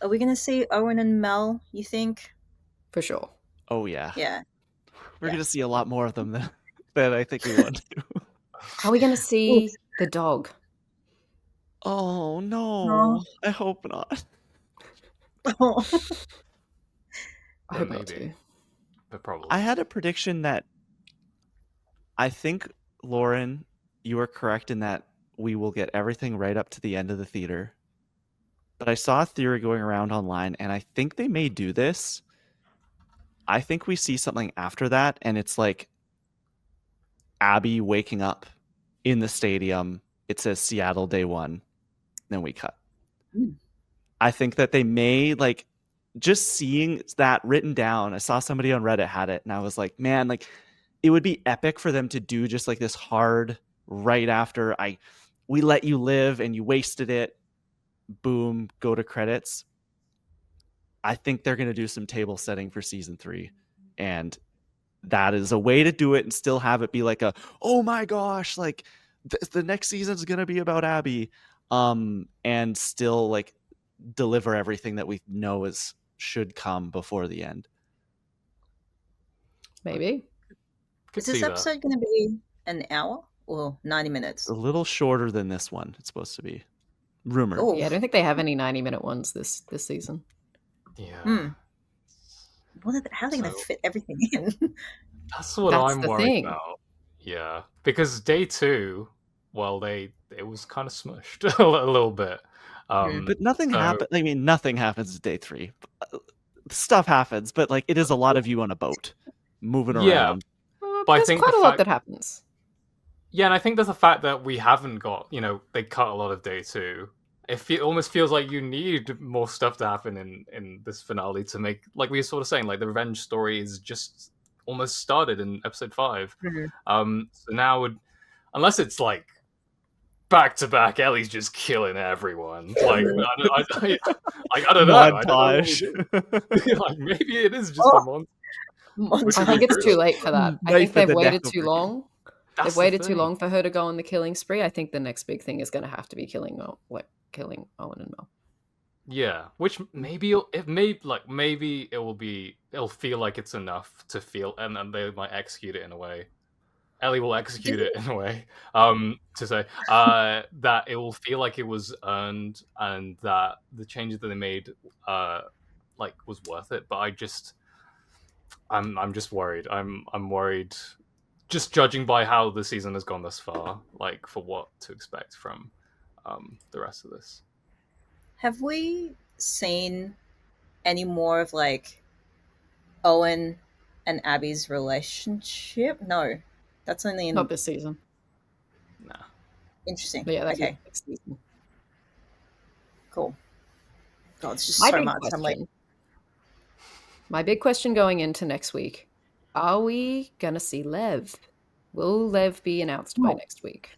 Are we going to see Owen and Mel, you think? For sure. Oh, yeah. Yeah. We're going to see a lot more of them than I think we want to. Are we going to see the dog? Oh, no. I hope not. I hope not too. But probably. I had a prediction that I think, Lauren, you are correct in that we will get everything right up to the end of the theater. But I saw a theory going around online, and I think they may do this. I think we see something after that, and it's like Abby waking up in the stadium. It says Seattle Day 1. Then we cut. I think that they may, like, just seeing that written down. I saw somebody on Reddit had it, and I was like, man, like, it would be epic for them to do just like this hard right after we let you live and you wasted it. Boom, go to credits. I think they're going to do some table setting for season 3, and that is a way to do it and still have it be like oh my gosh, like the next season is going to be about Abby, and still like deliver everything that we know should come before the end. Maybe. Is this episode going to be an hour or 90 minutes? A little shorter than this one. It's supposed to be. Rumored. Yeah, I don't think they have any 90-minute ones this season. Yeah. How are they going to fit everything in? That's what I'm worried about. Yeah, because day 2, well, it was kind of smushed a little bit. But nothing happened. I mean, nothing happens day 3. Stuff happens, but like it is a lot of you on a boat moving around. But I think quite a lot that happens. Yeah, and I think there's the fact that we haven't got, they cut a lot of day 2. It almost feels like you need more stuff to happen in this finale to make, like we were sort of saying, like the revenge story is just almost started in episode 5. So now, unless it's like back to back, Ellie's just killing everyone. Like I don't know. Montage. Like maybe it is just a montage. I think it's too late for that. I think they've waited too long. They've waited too long for her to go on the killing spree. I think the next big thing is going to have to be killing Owen and Mel. Yeah, which maybe it'll feel like it's enough to feel, and then they might execute it in a way. Ellie will execute it in a way to say that it will feel like it was earned and that the changes that they made was worth it. But I'm just worried. I'm worried, just judging by how the season has gone thus far, like for what to expect from the rest of this. Have we seen any more of like Owen and Abby's relationship. No, that's only in Not this season. Nah. interesting. But yeah, that'd Okay, be next season. cool. God, it's just My so big much. I'm like, question. My big question going into next week: are we gonna see Lev? Will Lev be announced by oh, next week?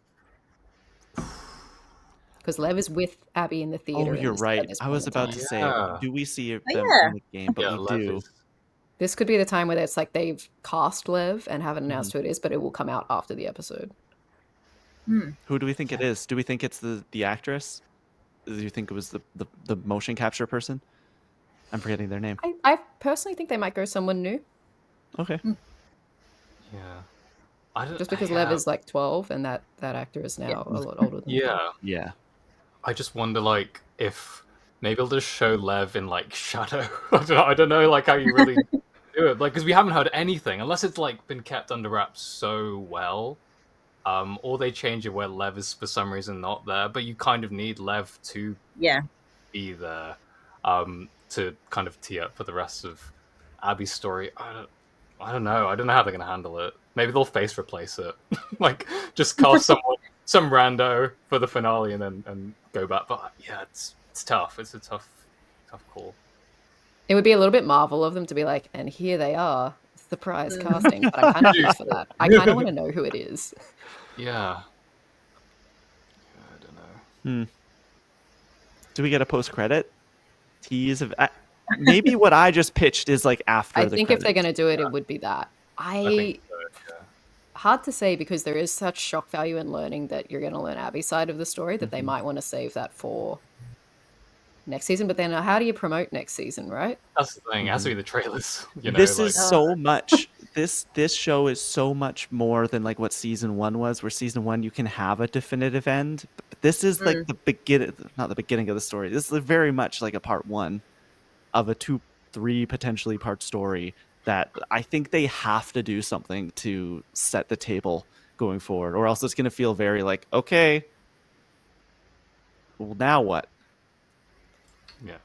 Because Lev is with Abby in the Oh, theater you're right. at this I point was in about time. to say, Yeah. do we see oh them yeah. in the game? But Yeah, we Lev do. is. This could be the time where it's like they've cast Lev and haven't Mm-hmm. announced who it is, but it will come out after the episode. Hmm. Who do we think it is? Do we think it's the actress? Do you think it was the motion capture person? I'm forgetting their name. I personally think they might go someone new, Okay. Yeah. I don't. just because Lev Yeah. is like 12 and that actor is Yeah. now a lot older than 12. Yeah. Yeah. I just wonder, like, if maybe they'll just show Lev in like shadow. I don't know, like how you really do it, like because we haven't heard anything unless it's like been kept under wraps so well. Or they change it where Lev is for some reason not there, but you kind of need Lev to Yeah. be there, to kind of tee up for the rest of Abby's story. I don't know. I don't know how they're gonna handle it. Maybe they'll face replace it, like just cast someone, some rando for the finale, and then go back. But yeah, it's tough. It's a tough call. It would be a little bit Marvel of them to be like, and here they are, surprise casting. But I'm kind of here for that. I kind of want to know who it is. Yeah. I don't know. Hmm. Do we get a post credit tease of? Maybe what I just pitched is like after I the think if they're credits. going to do it, it would be that. I think so, yeah. Hard to say because there is such shock value in learning that you're going to learn Abby's side of the story that they might want to save that for next season. But then how do you promote next season, right? That's the thing. It has to be the trailers. You know, This like, is so much. This show is so much more than like what season 1 was. Where season 1 you can have a definitive end, but this is like the beginning, not the beginning of the story. This is very much like a part 1 of a 2-3 potentially part story that I think they have to do something to set the table going forward, or else it's going to feel very like, okay, well now what? yeah.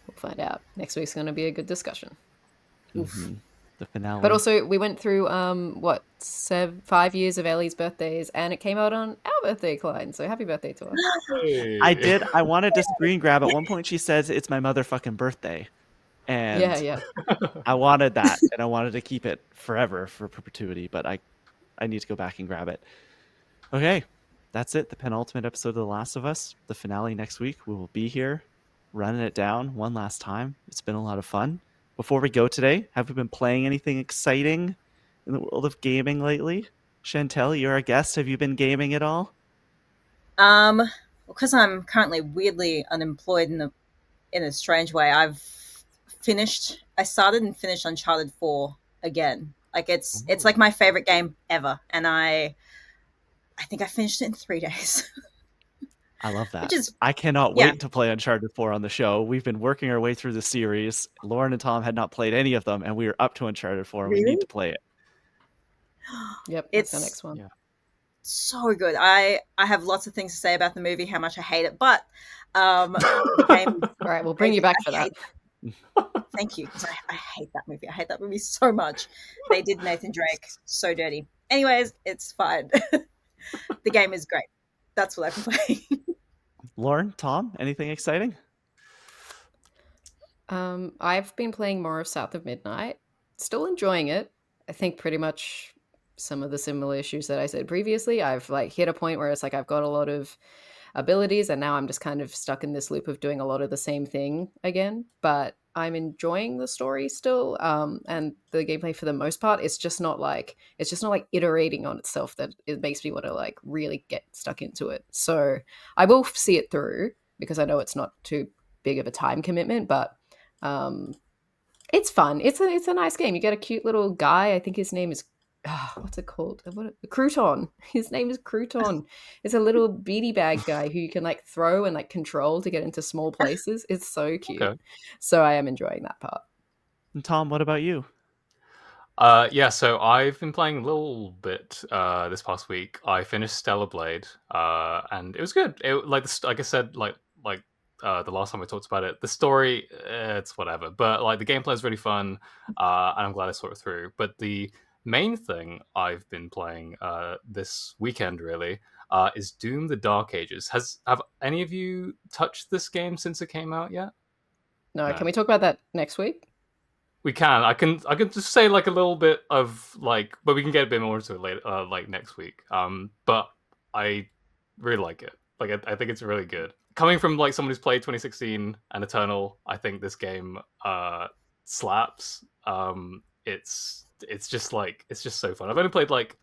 We'll find out. Next week's going to be a good discussion. The finale. But also, we went through 5 years of Ellie's birthdays, and it came out on our birthday, Klein. So happy birthday to us. I did. I wanted to screen grab. At one point, she says it's my motherfucking birthday, and Yeah. I wanted that, and I wanted to keep it forever for perpetuity. But I need to go back and grab it. Okay, that's it. The penultimate episode of The Last of Us. The finale next week. We will be here, running it down one last time. It's been a lot of fun. Before we go today, have we been playing anything exciting in the world of gaming lately? Shantelle, you're a guest. Have you been gaming at all? Because I'm currently weirdly unemployed in a strange way, I started and finished Uncharted 4 again. Like it's like my favorite game ever, and I think I finished it in 3 days. I love that. Which is, I cannot yeah. wait to play Uncharted 4 on the show. We've been working our way through the series. Lauren and Tom had not played any of them, and we are up to Uncharted 4. Really? We need to play it. Yep, It's that's the next one. Yeah. So good. I have lots of things to say about the movie, how much I hate it, but the game. All right, we'll bring you back for that. Thank you, because I hate that movie. I hate that movie so much. They did Nathan Drake so dirty. Anyways, it's fine. The game is great. That's what I've been playing. Lauren, Tom, anything exciting? I've been playing more of South of Midnight. Still enjoying it. I think pretty much some of the similar issues that I said previously. I've like hit a point where it's like I've got a lot of abilities and now I'm just kind of stuck in this loop of doing a lot of the same thing again. But I'm enjoying the story still, and the gameplay for the most part. It's just not like iterating on itself that it makes me want to like really get stuck into it. So I will see it through because I know it's not too big of a time commitment, but it's fun. It's a nice game. You get a cute little guy. I think his name is what's it called? Crouton. His name is Crouton. It's a little beady bag guy who you can like throw and like control to get into small places. It's so cute. Okay. So I am enjoying that part. And Tom, what about you? Yeah, so I've been playing a little bit this past week. I finished Stellar Blade, and it was good. It, like I said, like the last time we talked about it. The story, it's whatever, but like the gameplay is really fun, and I'm glad I saw it through. But the main thing I've been playing this weekend really is Doom: The Dark Ages. Have any of you touched this game since it came out yet? No, No. can we talk about that next week? We can. I can just say like a little bit of like, but we can get a bit more into it later, like next week. But I really like it. Like I think it's really good. Coming from like someone who's played 2016 and Eternal, I think this game slaps. It's just like it's just so fun. I've only played like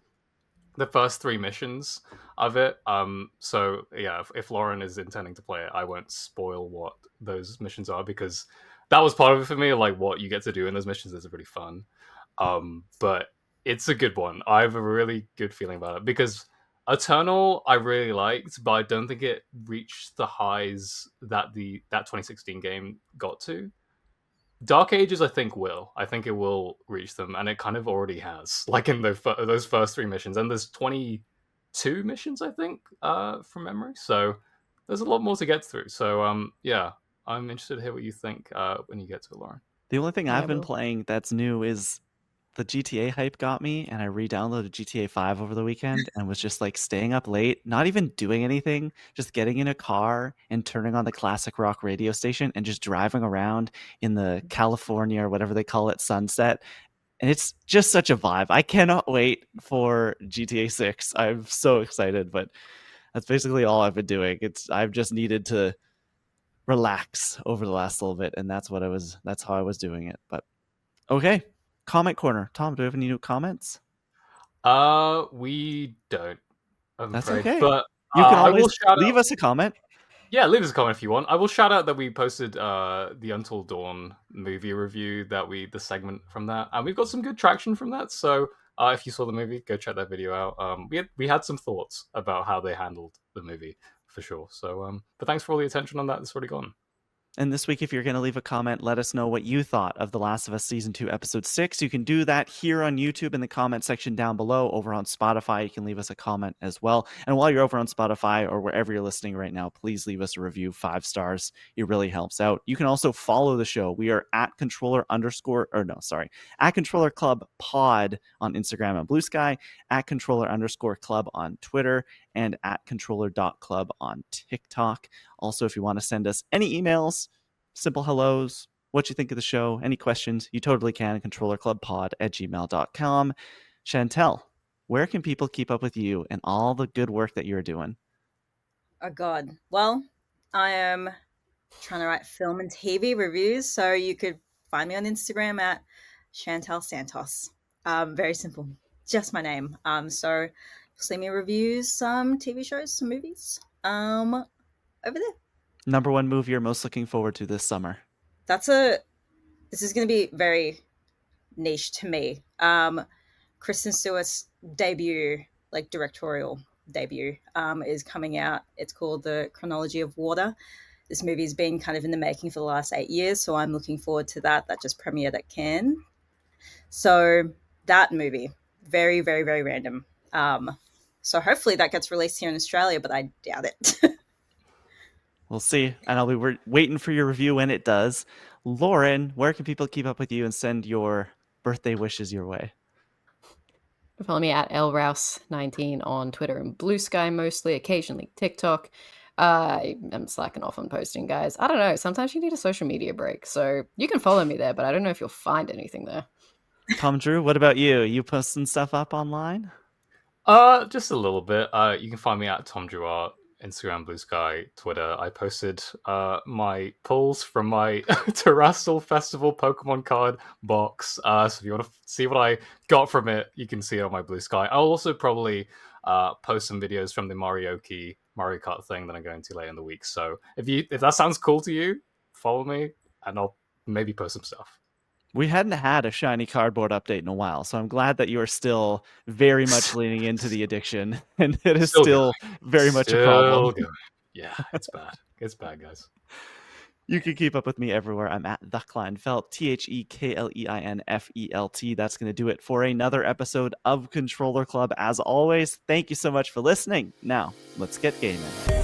the first three missions of it. So yeah, if Lauren is intending to play it, I won't spoil what those missions are because that was part of it for me. Like what you get to do in those missions is really fun. But it's a good one. I have a really good feeling about it because Eternal I really liked, but I don't think it reached the highs that that 2016 game got to. Dark Ages, I think will. I think it will reach them, and it kind of already has. Like in those first three missions, and there's 22 missions, I think, from memory. So there's a lot more to get through. So yeah, I'm interested to hear what you think when you get to it, Lauren. The only thing Yeah, I've I been will. playing that's new is the GTA hype got me, and I re-downloaded GTA 5 over the weekend and was just like staying up late, not even doing anything, just getting in a car and turning on the classic rock radio station and just driving around in the California or whatever they call it sunset. And it's just such a vibe. I cannot wait for GTA 6. I'm so excited, but that's basically all I've been doing. I've just needed to relax over the last little bit, and that's how I was doing it. But okay. Comment corner. Tom, do we have any new comments? We don't, I'm That's afraid, okay. but You can I will always shout leave out. us a comment. Yeah, leave us a comment if you want. I will shout out that we posted the Until Dawn movie review the segment from that, and we've got some good traction from that. So if you saw the movie, go check that video out. We had some thoughts about how they handled the movie for sure. So but thanks for all the attention on that. It's already gone. And this week, if you're going to leave a comment, let us know what you thought of The Last of Us Season 2, Episode 6. You can do that here on YouTube in the comment section down below. Over on Spotify, you can leave us a comment as well. And while you're over on Spotify or wherever you're listening right now, please leave us a review, 5 stars. It really helps out. You can also follow the show. We are at at Controller Club Pod on Instagram and Blue Sky, at Controller_Club on Twitter, and at Controller.Club on TikTok. Also, if you want to send us any emails, simple hellos, what you think of the show, any questions, you totally can. controllerclubpod@gmail.com. Shantelle, where can people keep up with you and all the good work that you're doing? Oh God. Well, I am trying to write film and TV reviews, so you could find me on Instagram at Shantelle Santos. Very simple, just my name. So you'll see me review some TV shows, some movies. Over there. Number one movie you're most looking forward to this summer? This is going to be very niche to me. Kristen Stewart's debut, like directorial debut, is coming out. It's called The Chronology of Water. This movie's been kind of in the making for the last 8 years, so I'm looking forward to that. That just premiered at Cannes. So that movie, very, very, very random. So hopefully that gets released here in Australia, but I doubt it. We'll see. And I'll be waiting for your review when it does. Lauren, where can people keep up with you and send your birthday wishes your way? Follow me at lrouse19 on Twitter and Blue Sky mostly, occasionally TikTok. I'm slacking off on posting, guys. I don't know. Sometimes you need a social media break. So you can follow me there, but I don't know if you'll find anything there. Tom Drew, what about you? You posting stuff up online? Just a little bit. You can find me at Tom Drew Art, Instagram, Blue Sky, Twitter. I posted my pulls from my Terrestrial Festival Pokemon card box. So if you want to see what I got from it, you can see it on my Blue Sky. I'll also probably post some videos from the Mario Kart thing that I'm going to later in the week. So if that sounds cool to you, follow me and I'll maybe post some stuff. We hadn't had a shiny cardboard update in a while, so I'm glad that you are still very much leaning into the addiction, and it is still very much a problem. Good. Yeah, it's bad. It's bad, guys. You can keep up with me everywhere. I'm at The Kleinfelt, TheKleinFelt. That's going to do it for another episode of Controller Club. As always, thank you so much for listening. Now, let's get gaming.